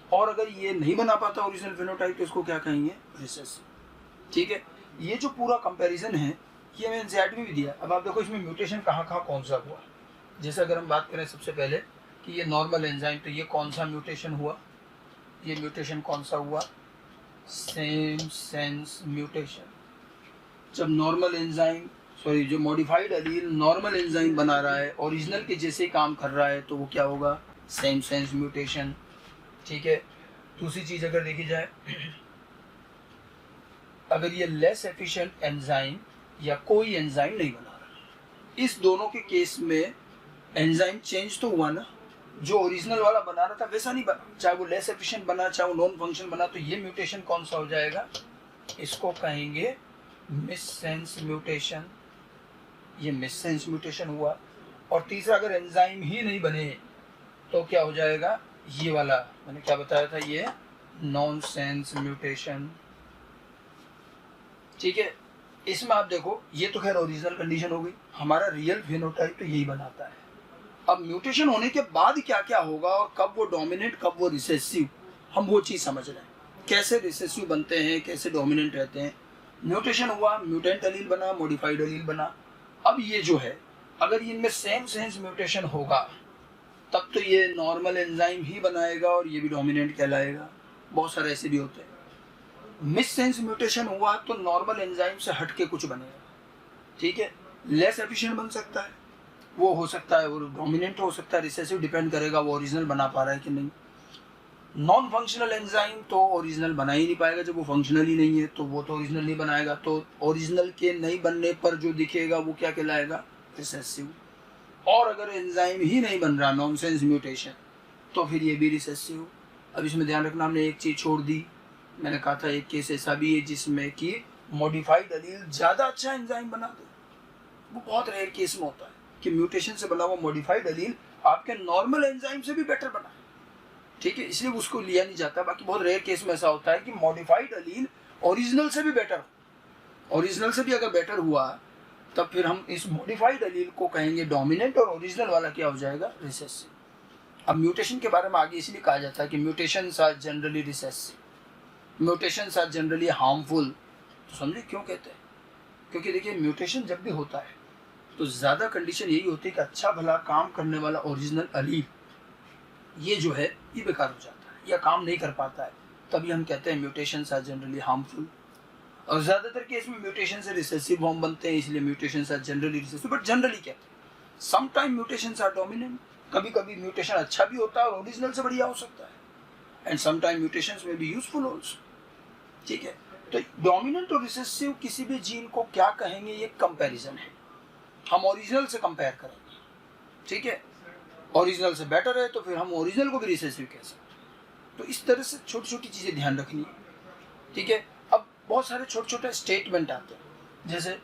और अगर ये नहीं बना पाता ओरिजिनल फिनोटाइप तो इसको क्या कहेंगे, रिसेसिव। ठीक है, ये जो पूरा कंपैरिजन है ये मैंने एनसीईआरटी में भी दिया। अब आप देखो इसमें म्यूटेशन कहाँ कहाँ कौन सा हुआ। जैसे अगर हम बात करें सबसे पहले कि ये नॉर्मल एंजाइम, तो ये कौन सा म्यूटेशन हुआ, ये म्यूटेशन कौन सा हुआ, सेम सेंस म्यूटेशन। जब नॉर्मल एंजाइम जो मॉडिफाइड एलील नॉर्मल एंजाइम बना रहा है, ओरिजिनल के जैसे ही काम कर रहा है तो वो क्या होगा, सेम सेंस म्यूटेशन। ठीक है, दूसरी चीज़ अगर देखी जाए, अगर ये लेस एफिशिएंट एंजाइम या कोई एंजाइम नहीं बना रहा, इस दोनों के केस में एंजाइम चेंज तो हुआ ना, जो ओरिजिनल वाला बना रहा था वैसा नहीं बना, चाहे वो लेस एफिशिएंट बना चाहे वो नॉन फंक्शन बना, तो ये म्यूटेशन कौन सा हो जाएगा, इसको कहेंगे मिससेंस म्यूटेशन। ये मिससेंस म्यूटेशन हुआ। और तीसरा, अगर एंजाइम ही नहीं बने तो क्या हो जाएगा, ये वाला मैंने क्या बताया था, ये नॉन सेंस म्यूटेशन। ठीक है, इसमें आप देखो ये तो खैर ओरिजिनल कंडीशन हो गई, हमारा रियल फिनोटाइप तो यही बनाता है। अब म्यूटेशन होने के बाद क्या क्या होगा और कब वो डोमिनेंट कब वो रिसेसिव, हम वो चीज़ समझ रहे हैं। कैसे रिसेसिव बनते हैं, कैसे डोमिनेंट रहते हैं। म्यूटेशन हुआ, म्यूटेंट एलील बना, मॉडिफाइड एलील बना। अब ये जो है, अगर इनमें सेम सेंस म्यूटेशन होगा तब तो ये नॉर्मल एंजाइम ही बनाएगा और ये भी डोमिनेंट कहलाएगा। बहुत सारे ऐसे भी होते हैं। मिस सेंस म्यूटेशन हुआ तो नॉर्मल एंजाइम से हटके कुछ बनेगा। ठीक है, लेस एफिशिएंट बन सकता है, वो हो सकता है वो डोमिनेंट हो सकता है, रिसेसिव डिपेंड करेगा वो ओरिजिनल बना पा रहा है कि नहीं। नॉन फंक्शनल एंजाइम तो ओरिजिनल बना ही नहीं पाएगा, जब वो फंक्शनल ही नहीं है तो वो तो ओरिजिनल नहीं बनाएगा। तो ओरिजिनल के नहीं बनने पर जो दिखेगा वो क्या कहलाएगा, रिसेसिव। और अगर एंजाइम ही नहीं बन रहा, नॉनसेंस म्यूटेशन, तो फिर ये भी रिसेसिव। अब इसमें ध्यान रखना, हमने एक चीज़ छोड़ दी, मैंने कहा था एक केस ऐसा भी है जिसमें कि मॉडिफाइड एलील ज़्यादा अच्छा एंजाइम बना दे। वो बहुत रेयर केस में होता है कि म्यूटेशन से बना हुआ मॉडिफाइड एलील आपके नॉर्मल एंजाइम से भी बेटर बना है। ठीक है, इसलिए उसको लिया नहीं जाता। बाकी बहुत रेयर केस में ऐसा होता है कि मॉडिफाइड एलील ओरिजिनल से भी बेटर हो, ओरिजिनल से भी अगर बेटर हुआ तब फिर हम इस मॉडिफाइड एलील को कहेंगे डोमिनेंट और ओरिजिनल वाला क्या हो जाएगा, रिसेसिव। अब म्यूटेशन के बारे में आगे इसलिए कहा जाता है कि mutations are generally recessive, mutations are generally harmful. तो समझे क्यों कहते हैं, क्योंकि देखिए म्यूटेशन जब भी होता है तो ज़्यादा कंडीशन यही होती है कि अच्छा भला काम करने वाला ओरिजिनल एलील ये जो है ये बेकार हो जाता है या काम नहीं कर पाता है, तभी हम कहते हैं म्यूटेशंस आर जनरली हार्मफुल। और ज़्यादातर केस में म्यूटेशन से रिसेसिव फॉर्म बनते हैं, इसलिए mutations are generally recessive. But generally कहते हैं some time mutations are dominant, कभी कभी म्यूटेशन अच्छा भी होता है और ओरिजिनल से बढ़िया हो सकता है, एंड सम टाइम म्यूटेशंस में बी यूजफुल ऑल्सो। ठीक है, तो डोमिनेंट और रिसेसिव किसी भी जीन को क्या कहेंगे, ये कंपैरिजन है, हम ओरिजिनल से कंपेयर करेंगे। ठीक है, ओरिजिनल से बेटर है तो फिर हम ओरिजिनल को भी रिसेसिव कह सकते हैं। तो इस तरह से छोटी छोटी चीज़ें ध्यान रखनी है। ठीक है, अब बहुत सारे छोटे छोटे स्टेटमेंट आते हैं, जैसे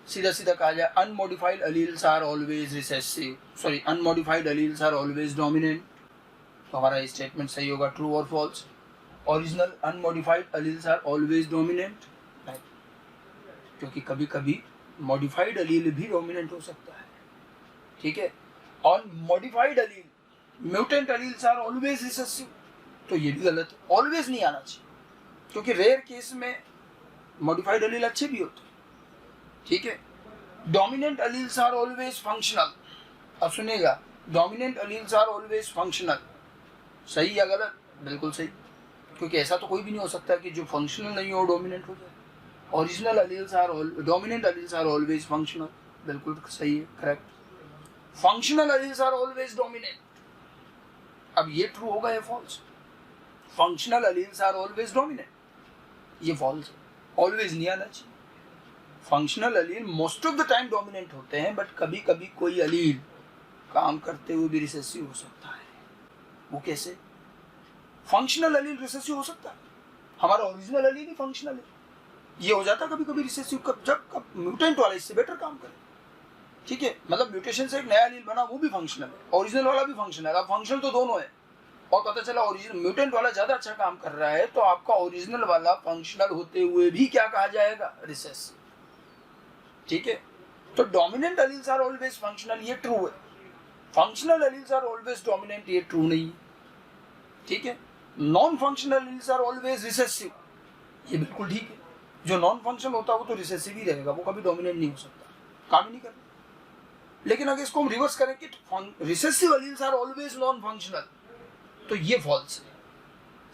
सीधा सीधा कहा जाए unmodified alleles are always recessive, sorry unmodified alleles are always dominant. तो हमारा ये स्टेटमेंट सही होगा, ट्रू और false. Original unmodified alleles are always dominant, right, क्योंकि कभी कभी मॉडिफाइड एलील भी डोमिनेंट हो सकता है। ठीक है, और modified allele, mutant alleles are always recessive, तो ये भी गलत है, ऑलवेज नहीं आना चाहिए, क्योंकि रेयर केस में मॉडिफाइड एलील अच्छे भी होते हैं। ठीक है, dominant alleles are always functional. अब सुनिएगा, dominant alleles are always functional, सही या गलत, बिल्कुल सही, क्योंकि ऐसा तो कोई भी नहीं हो सकता कि जो फंक्शनल नहीं हो डोमिनेंट हो जाए। Original alleles are dominant alleles are always functional, बिल्कुल सही है, correct. Functional alleles are always dominant, अब ये ट्रू होगा या false, functional alleles are always dominant, ये फॉल्स है। ऑलवेज नहीं आना चाहिए। Functional allele most of the time dominant होते हैं, बट कभी कभी कोई अलील काम करते हुए भी रिसेसिव हो सकता है। वो कैसे? फंक्शनल अलील रिसेसिव हो सकता है, हमारा ओरिजिनल अलील ही फंक्शनल है, ये हो जाता है कभी कभी रिसेसिव, जब म्यूटेंट वाला इससे बेटर काम करे। ठीक है, मतलब म्यूटेशन से एक नया अलील बना, वो भी फंक्शनल है, ओरिजिनल वाला भी फंक्शनल है। अब फंक्शनल तो दोनों है, और पता चला ओरिजिनल म्यूटेंट वाला ज्यादा अच्छा काम कर रहा है, तो आपका ओरिजिनल वाला फंक्शनल होते हुए भी क्या कहा जाएगा? रिसेसिव। ठीक है, तो dominant alleles are always functional, ये ट्रू है। Functional alleles are always dominant, ये ट्रू नहीं है। ठीक है, non functional alleles are always recessive, ये बिल्कुल ठीक है। जो नॉन फंक्शनल होता है वो तो रिसेसिव ही रहेगा, वो कभी डोमिनेंट नहीं हो सकता, काम ही नहीं करता। लेकिन अगर इसको हम रिवर्स करें कि recessive alleles are always non functional, तो ये फॉल्स है।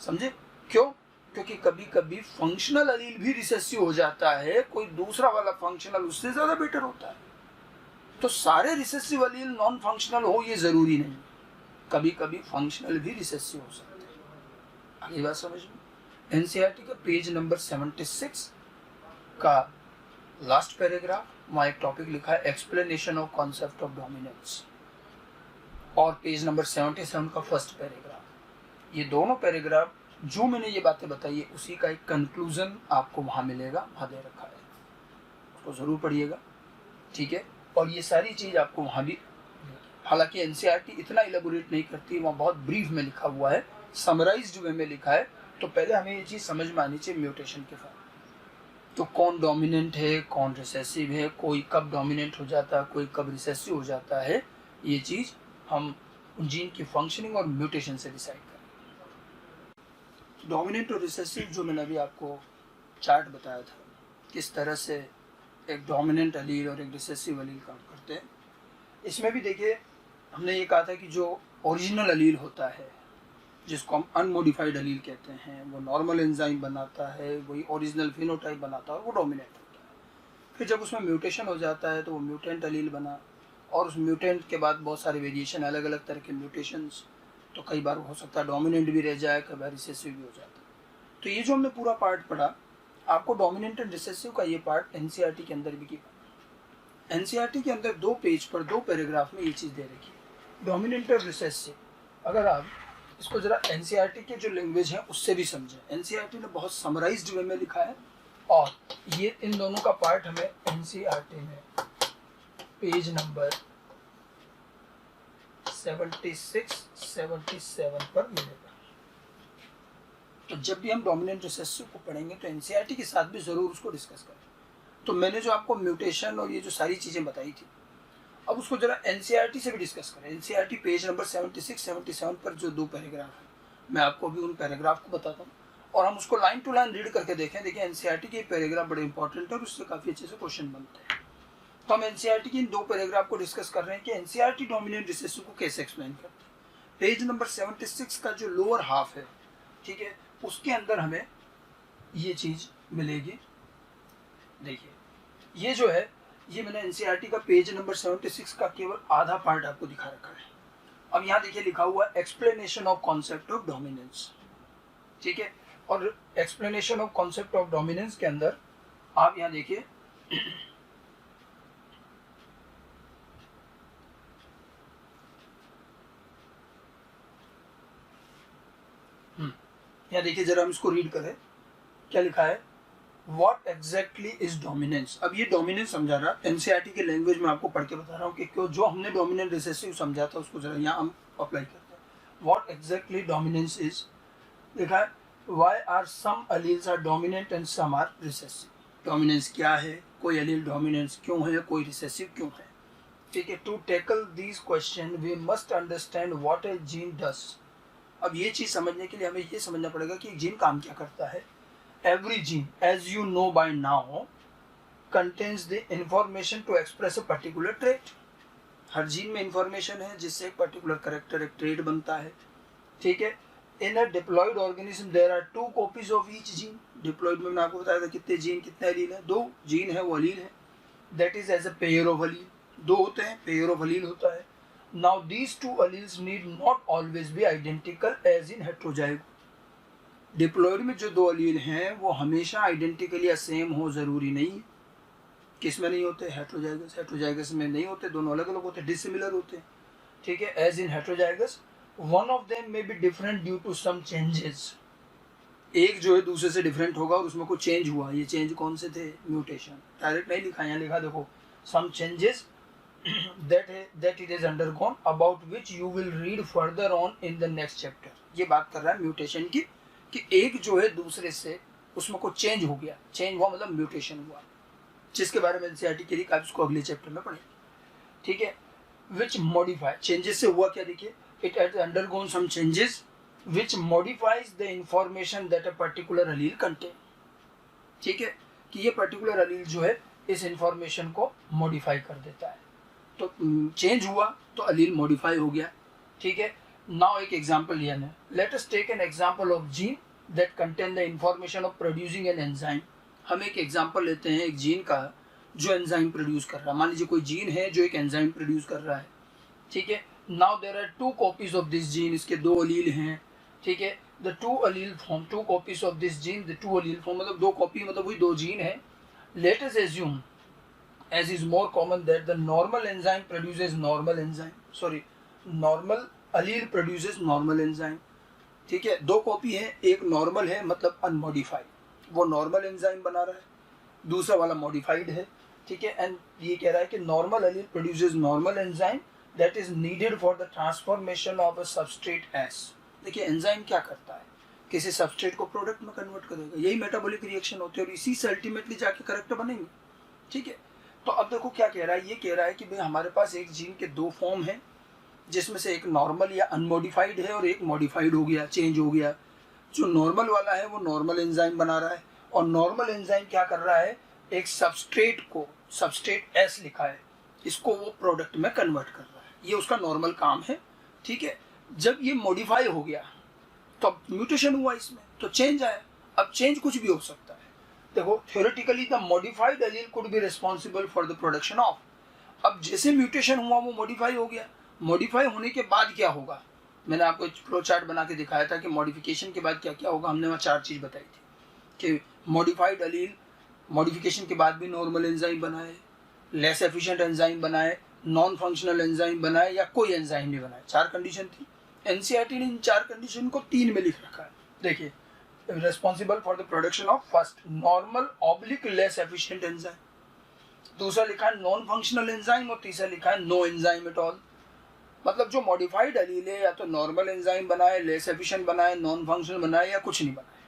समझे क्यों? क्योंकि कभी कभी फंक्शनल अलील भी रिसेसिव हो जाता है, कोई दूसरा वाला फंक्शनल उससे ज्यादा बेटर होता है। तो सारे रिसेसिव अलील नॉन फंक्शनल हो ये जरूरी नहीं, कभी कभी फंक्शनल भी रिसेसिव हो सकते हैं। अगली बात समझ में, एनसीईआरटी का पेज नंबर 76 का लास्ट पैराग्राफ, वहाँ एक टॉपिक लिखा है explanation of concept of dominance, और पेज नंबर 77 का फर्स्ट पैराग्राफ। ये दोनों पैराग्राफ जो मैंने ये बातें बताई है उसी का एक कंक्लूजन आपको वहाँ मिलेगा, वहाँ दे रखा है, उसको ज़रूर पढ़िएगा। ठीक है, और ये सारी चीज़ आपको वहाँ भी, हालांकि एनसीईआरटी इतना इलेबोरेट नहीं करती, वहाँ बहुत ब्रीफ में लिखा हुआ है, समराइज्ड वे में लिखा है। तो पहले हमें ये चीज़ समझ में आनी चाहिए म्यूटेशन के फॉर्म, तो कौन डोमिनेंट है, कौन रिसेसिव है, कोई कब डोमिनेंट हो जाता है, कोई कब रिसेसिव हो जाता है, ये चीज़ हम जीन की फंक्शनिंग और म्यूटेशन से डिसाइड करें। डोमिनेंट और रिसेसिव जो मैंने अभी आपको चार्ट बताया था, किस तरह से एक डोमिनेंट अलील और एक रिसेसिव अलील काम करते हैं, इसमें भी देखिए हमने ये कहा था कि जो ओरिजिनल अलील होता है, जिसको हम अनमोडिफाइड अलील कहते हैं, वो नॉर्मल एंजाइम बनाता है, वही ओरिजिनल फिनोटाइप बनाता है, वो डोमिनेंट होता है। फिर जब उसमें म्यूटेशन हो जाता है तो वो म्यूटेंट अलील बना, और उस म्यूटेंट के बाद बहुत सारे वेरिएशन, अलग अलग तरह के म्यूटेशंस, तो कई बार हो सकता है डोमिनेंट भी रह जाए, कई बार रिसेसिव भी हो जाता है। तो ये जो हमने पूरा पार्ट पढ़ा, आपको डोमिनेंट एंड रिसेसिव का ये पार्ट एनसीईआरटी के अंदर भी किया। एनसीईआरटी के अंदर 2 पेज पर 2 पैराग्राफ में ये चीज़ दे रखी है, डोमिनेंट और रिसेसिव। अगर आप इसको जरा एनसीईआरटी के जो लैंग्वेज है उससे भी समझें, एनसीईआरटी ने बहुत समराइज्ड वे में लिखा है, और ये इन दोनों का पार्ट हमें एनसीईआरटी में पेज नंबर 76-77 पर मिलेगा। तो जब भी हम डोमिनेंट रिसेसिव को पढ़ेंगे तो एनसीईआरटी के साथ भी जरूर उसको डिस्कस करें। तो मैंने जो आपको म्यूटेशन और ये जो सारी चीजें बताई थी, अब उसको जरा एनसीईआरटी से भी डिस्कस करें। एनसीईआरटी पेज नंबर 76-77 पर जो 2 पैराग्राफ है, मैं आपको अभी उन पैराग्राफ को बताता हूँ, और हम उसको लाइन टू लाइन रीड करके देखें। देखिए एनसीईआरटी के पैराग्राफ बड़े इंपॉर्टेंट है और उससे काफी अच्छे से क्वेश्चन बनते हैं। तो हम एनसीईआरटी की इन 2 पैराग्राफ को डिस्कस कर रहे हैं कि एनसीईआरटी डोमिनेंट रिसेसिव को कैसे एक्सप्लेन करते हैं। पेज नंबर 76 का जो लोअर हाफ है, ठीक है, उसके अंदर हमें ये चीज मिलेगी। देखिए ये जो है, ये मैंने एनसीईआरटी का पेज नंबर 76 का केवल आधा पार्ट आपको दिखा रखा है। अब यहाँ देखिए लिखा हुआ explanation of concept of dominance, ठीक है, और explanation of concept of dominance के अंदर आप यहाँ देखिए यहाँ देखिए जरा हम इसको रीड करें, क्या लिखा है, What exactly is dominance? अब ये डोमिनेंस समझा रहा, एनसीईआरटी के लैंग्वेज में आपको पढ़ के बता रहा हूँ कि क्यों जो हमने डोमिनेंट रिसेसिव समझा था उसको जरा यहाँ हम अप्लाई करते हैं। What exactly dominance is? देखा है, Why are some alleles are dominant and some are recessive? Dominance क्या है, कोई एलील डोमिनेंस क्यों है, कोई रिसेसिव क्यों है, ठीक है। To tackle these question we must understand what a gene does. अब ये चीज़ समझने के लिए हमें ये समझना पड़ेगा कि जीन काम क्या करता है। Every gene, as you know by now, contains the information to express a particular trait. Her gene में इंफॉर्मेशन है जिससे एक पर्टिकुलर करेक्टर, एक ट्रेट बनता है, ठीक है। In a diploid organism there are 2 copies of each gene. Diploid में मैंने आपको बताया था कितने जीन, कितने एलील है, 2 जीन है वो अलील है। That is as a pair of allele, 2 होते हैं, पेयर ऑफ अलील होता है। Now these 2 alleles need not always be identical as in heterozygote. Diploid में जो दो अलील हैं वो हमेशा आइडेंटिकली या सेम हो ज़रूरी नहीं है। किस में नहीं होते? हेट्रोजाइगस। हेट्रोजाइगस में नहीं होते, दोनों अलग अलग होते, डिसिमिलर होते हैं। ठीक है, as in heterozygous one of them may be different due to some changes. एक जो है दूसरे से डिफरेंट होगा और उसमें कुछ चेंज हुआ। ये चेंज कौन से थे? म्यूटेशन। डायरेक्ट नहीं लिखा, यहाँ लिखा देखो, some changes that it is undergone about which you will read further on in the next chapter। ये बात कर रहा है म्यूटेशन की, कि एक जो है दूसरे से उसमें कुछ चेंज हो गया। चेंज हुआ मतलब म्यूटेशन हुआ, जिसके बारे में एनसीईआरटी की आप इसको अगले चैप्टर में पढ़ेंगे। ठीक है, विच मॉडिफाई, चेंजेस से हुआ क्या? देखिए, it has undergone some changes which modifies the information that a particular allele contain. ठीक है, कि ये पर्टिकुलर अलील जो है इस इंफॉर्मेशन को मॉडिफाई कर देता है। तो चेंज हुआ तो अलील मॉडिफाई हो गया। ठीक है, नाउ एक एग्जांपल लिया है। Let us take an example of gene that contain the information of producing an enzyme. हम एक एग्जांपल लेते हैं एक जीन का जो एंजाइम प्रोड्यूस कर रहा है। मान लीजिए कोई जीन है जो एक एंजाइम प्रोड्यूस कर रहा है। ठीक है, now there are 2 copies of this gene. इसके 2 अलील हैं। ठीक है, the 2 allele form 2 copies of this gene. The 2 allele form मतलब 2 कॉपी मतलब वही 2 जीन है। Let us assume as is more common that the normal enzyme produces normal enzyme, sorry, normal allele produces normal enzyme। ठीक है, 2 copy है, एक normal है मतलब अनमॉडिफाइड, वो नॉर्मल एंजाइम बना रहा है, दूसरा वाला मॉडिफाइड है। ठीक है, एंड ये कह रहा है कि normal allele produces normal enzyme that is needed for the transformation of a substrate S. देखिए, एंजाइम क्या करता है? किसी सबस्ट्रेट को प्रोडक्ट में कन्वर्ट करेगा। यही मेटाबॉलिक रिएक्शन होती है और इसी से अल्टीमेटली जाके करेक्टर बनेंगे। ठीक है, तो अब देखो क्या कह रहा है। ये कह रहा है कि भाई हमारे पास एक जीन के 2 फॉर्म हैं, जिसमें से एक नॉर्मल या अनमॉडिफाइड है और एक मॉडिफाइड हो गया, चेंज हो गया। जो नॉर्मल वाला है वो नॉर्मल एंजाइम बना रहा है और नॉर्मल एंजाइम क्या कर रहा है? एक सबस्ट्रेट को, सबस्ट्रेट एस लिखा है, इसको वो प्रोडक्ट में कन्वर्ट कर रहा है। ये उसका नॉर्मल काम है। ठीक है, जब ये मॉडिफाई हो गया तो अब म्यूटेशन हुआ इसमें, तो चेंज आया। अब चेंज कुछ भी हो सकता है। देखो, theoretically the modified allele could be responsible for the production of. अब जैसे म्यूटेशन हुआ वो मॉडिफाई हो गया। मॉडिफाई होने के बाद क्या होगा? मैंने आपको एक फ्लो चार्ट बना के दिखाया था कि मॉडिफिकेशन के बाद क्या क्या होगा। हमने वहाँ 4 चीज़ बताई थी कि मॉडिफाइड एलील मॉडिफिकेशन के बाद भी नॉर्मल एंजाइम बनाए, लेस एफिशिएंट एंजाइम बनाए, नॉन फंक्शनल एंजाइम बनाए या कोई एंजाइम नहीं बनाए। 4 कंडीशन थी। एनसीईआरटी ने इन 4 कंडीशन को 3 में लिख रखा है। देखिए, responsible for the production of first normal oblique less efficient enzyme, दूसरा लिखा है नॉन फंक्शनल एंजाइम और तीसरा लिखा है नो एंजाइम एट ऑल। मतलब जो मॉडिफाइड अलील है या तो नॉर्मल एंजाइम बनाए, लेस एफिशिएंट बनाए, नॉन फंक्शनल बनाए या कुछ नहीं बनाए।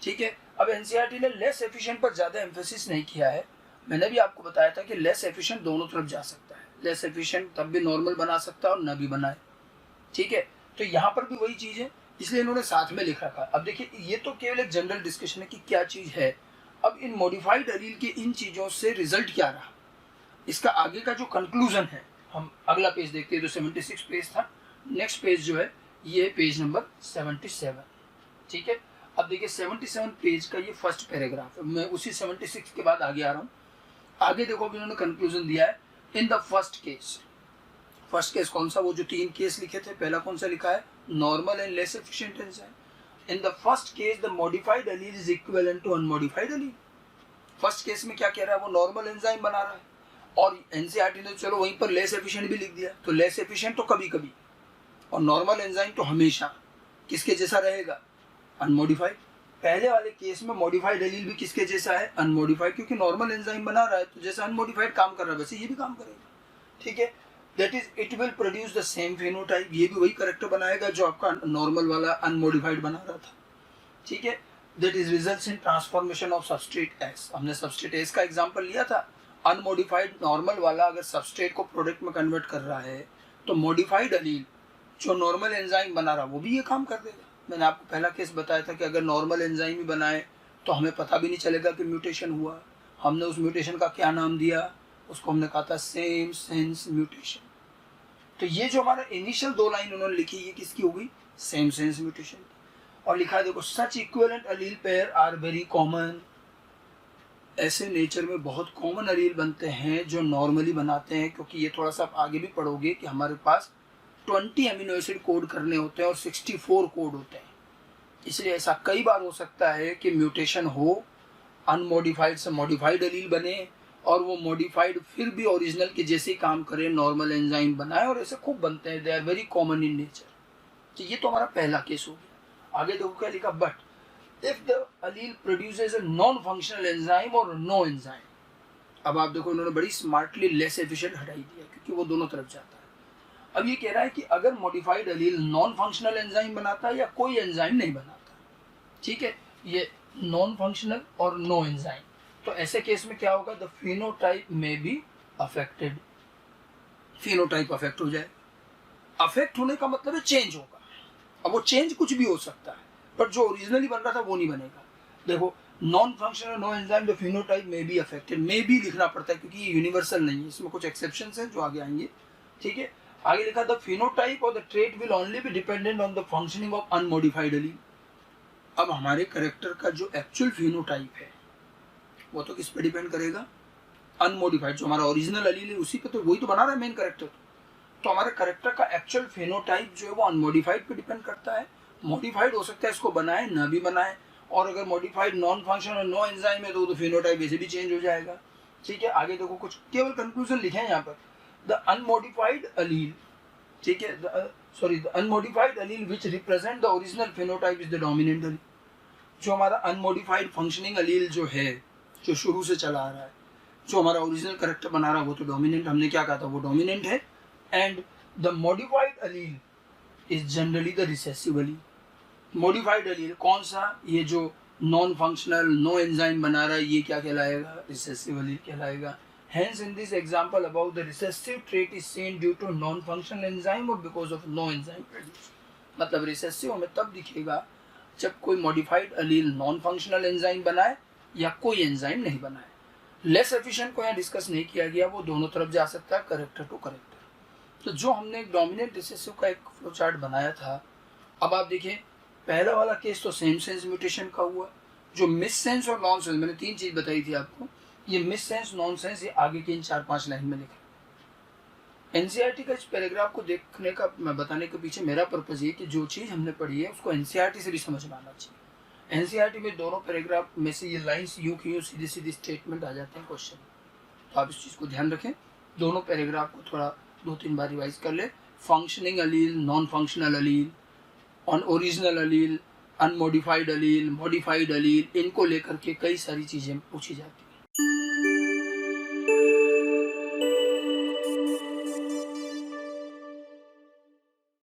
ठीक है, अब एनसीईआरटी ने लेस एफिशिएंट पर ज़्यादा एम्फेसिस नहीं किया है। मैंने भी आपको बताया था कि लेस एफिशिएंट दोनों तरफ जा सकता है। लेस एफिशिएंट तब भी नॉर्मल बना सकता है और न भी बनाए। ठीक है, तो यहाँ पर भी वही चीज़ है, इसलिए इन्होंने साथ में लिख रखा। अब देखिए, ये तो केवल एक जनरल डिस्कशन है कि क्या चीज़ है। अब इन मॉडिफाइड अलील के इन चीज़ों से रिजल्ट क्या रहा, इसका आगे का जो कंक्लूजन है, हम अगला पेज देखते हैं। जो 76 पेज था, नेक्स्ट पेज जो है ये पेज नंबर 77। ठीक है, अब देखिए 77 पेज का ये फर्स्ट पैराग्राफ है। मैं उसी 76 के बाद आगे आ रहा हूँ। आगे देखो, अब इन्होंने कंक्लूजन दिया है। इन the first case, first case कौन सा? वो जो 3 केस लिखे थे, पहला कौन सा लिखा है? Normal and less efficient enzyme. In the first case the modified allele is equivalent to unmodified allele. First case में क्या कह रहा है? वो नॉर्मल एंजाइम बना रहा है और एनसीईआरटी ने चलो वहीं पर लेस एफिशिएंट भी लिख दिया। तो लेस एफिशिएंट तो कभी कभी और नॉर्मल एंजाइम तो हमेशा किसके जैसा रहेगा? अनमॉडिफाइड। पहले वाले केस में मॉडिफाइड एलील भी किसके जैसा है? अनमॉडिफाइड, क्योंकि नॉर्मल एंजाइम बना रहा है तो जैसा अनमॉडिफाइड काम कर रहा है वैसे ये भी काम करेगा। ठीक है, that is it will produce the same phenotype. ये भी वही करेक्टर बनाएगा जो आपका नॉर्मल वाला अनमॉडिफाइड बना रहा था। ठीक है, that is results in transformation of substrate S. हमने सबस्ट्रेट एस का एग्जांपल लिया था। अनमॉडिफाइड नॉर्मल वाला अगर सबस्ट्रेट को प्रोडक्ट में कन्वर्ट कर रहा है तो मॉडिफाइड अलील जो नॉर्मल एंजाइम बना रहा वो भी ये काम कर देगा। मैंने आपको पहला केस बताया था कि अगर नॉर्मल एंजाइम ही बनाए तो हमें पता भी नहीं चलेगा कि म्यूटेशन हुआ। हमने उस म्यूटेशन का क्या नाम दिया? उसको हमने कहा था सेम सेंस म्यूटेशन। तो ये जो हमारा इनिशियल 2 लाइन उन्होंने लिखी, ये किसकी हो गई? Same sense mutation. और लिखा है देखो, such equivalent allele pair are very common. ऐसे नेचर में बहुत कॉमन अलील बनते हैं जो नॉर्मली बनाते हैं, क्योंकि ये थोड़ा सा आप आगे भी पढ़ोगे कि हमारे पास 20 अमीनो एसिड कोड करने होते हैं और 64 कोड होते हैं। इसलिए ऐसा कई बार हो सकता है कि म्यूटेशन हो, अनमॉडिफाइड से मॉडिफाइड एलील बने और वो मॉडिफाइड फिर भी ओरिजिनल के जैसे ही काम करे, नॉर्मल एंजाइम बनाए, और ऐसे खूब बनते हैं। They are very common in nature. तो ये तो हमारा पहला केस हो गया। आगे देखो क्या लिखा, but if the allele produces a non functional enzyme और नो एंजाइम। अब आप देखो इन्होंने बड़ी स्मार्टली लेस एफिशिएंट हटाई दिया क्योंकि वो दोनों तरफ जाता है। अब ये कह रहा है कि अगर modified allele non functional enzyme बनाता है या कोई एंजाइम नहीं बनाता, ठीक है, ये नॉन फंक्शनल और नो एंजाइम, तो ऐसे केस में क्या होगा, द फिनोटाइप में बी अफेक्टेड। फिनोटाइप अफेक्ट हो जाए। अफेक्ट होने का मतलब है चेंज होगा। अब वो चेंज कुछ भी हो सकता है, बट जो ओरिजिनली बन रहा था वो नहीं बनेगा। देखो non functional no enzyme the phenotype में बी अफेक्टेड, में भी लिखना पड़ता है क्योंकि ये यूनिवर्सल नहीं है, इसमें कुछ एक्सेप्शंस हैं जो आगे आएंगे, ठीक है। आगे लिखा द फिनोटाइप और the trait will only be dependent on the functioning of unmodified allele. अब हमारे कैरेक्टर का जो एक्चुअल फिनोटाइप है वो तो किस पे डिपेंड करेगा, अनमॉडिफाइड, जो हमारा ओरिजिनल एलील है उसी पे, तो वही तो बना रहा है मेन कैरेक्टर। तो हमारे कैरेक्टर का एक्चुअल फिनोटाइप जो है वो अनमॉडिफाइड पे डिपेंड करता है। मॉडिफाइड हो सकता है इसको बनाए ना भी बनाए, और अगर मॉडिफाइड नॉन फंक्शनल और नो एंजाइम है तो फिनोटाइप वैसे भी चेंज हो जाएगा, ठीक है। आगे देखो कुछ केवल कंक्लूजन लिखे हैं यहाँ पर, द अनमॉडिफाइड एलील, ठीक है, the unmodified allele which represent the original phenotype is the dominant allele. जो हमारा अनमॉडिफाइड फंक्शनिंग एलील जो है, जो शुरू से चला आ रहा है, जो हमारा ओरिजिनल कैरेक्टर बना रहा है वो तो डोमिनेंट, हमने क्या कहा था, वो डोमिनेंट है। And the modified allele is generally the recessive allele. Modified allele कौन सा, ये जो नॉन फंक्शनल नो एंजाइम बना रहा है, ये क्या कहलाएगा, रिसेसिव एलील कहलाएगा। Hence in this example above the recessive trait is seen due to non-functional enzyme or because of no enzyme produced। मतलब रिसेसिव हमें तब दिखेगा जब कोई modified allele non functional enzyme बनाए या कोई एंजाइम नहीं बनाए। लेस एफिशिएंट को यहाँ डिस्कस नहीं किया गया, वो दोनों तरफ जा सकता है, करेक्टर टू करेक्टर। तो जो हमने एक डोमिनेंट रिसेसिव का एक फ्लो चार्ट बनाया था, अब आप देखिए पहला वाला केस तो सेम सेंस म्यूटेशन का हुआ, जो मिस सेंस और नॉन सेंस, मैंने तीन चीज बताई थी आपको, ये मिस सेंस नॉन सेंस ये आगे की इन 4-5 लाइन में लिखा। एनसीईआरटी का इस पैराग्राफ को देखने का, मैं बताने के पीछे मेरा पर्पज ये कि जो चीज़ हमने पढ़ी है उसको एनसीईआरटी से भी समझ में आना चाहिए। एनसीईआरटी में दोनों पैराग्राफ में से ये लाइंस यूं की यूं सीधी सीधी स्टेटमेंट आ जाते हैं क्वेश्चन, तो आप इस चीज़ को ध्यान रखें। दोनों पैराग्राफ को थोड़ा 2-3 बार रिवाइज कर ले। Functioning allele, non functional allele, on original allele, unmodified allele, modified allele, इनको लेकर के कई सारी चीज़ें पूछी जाती हैं।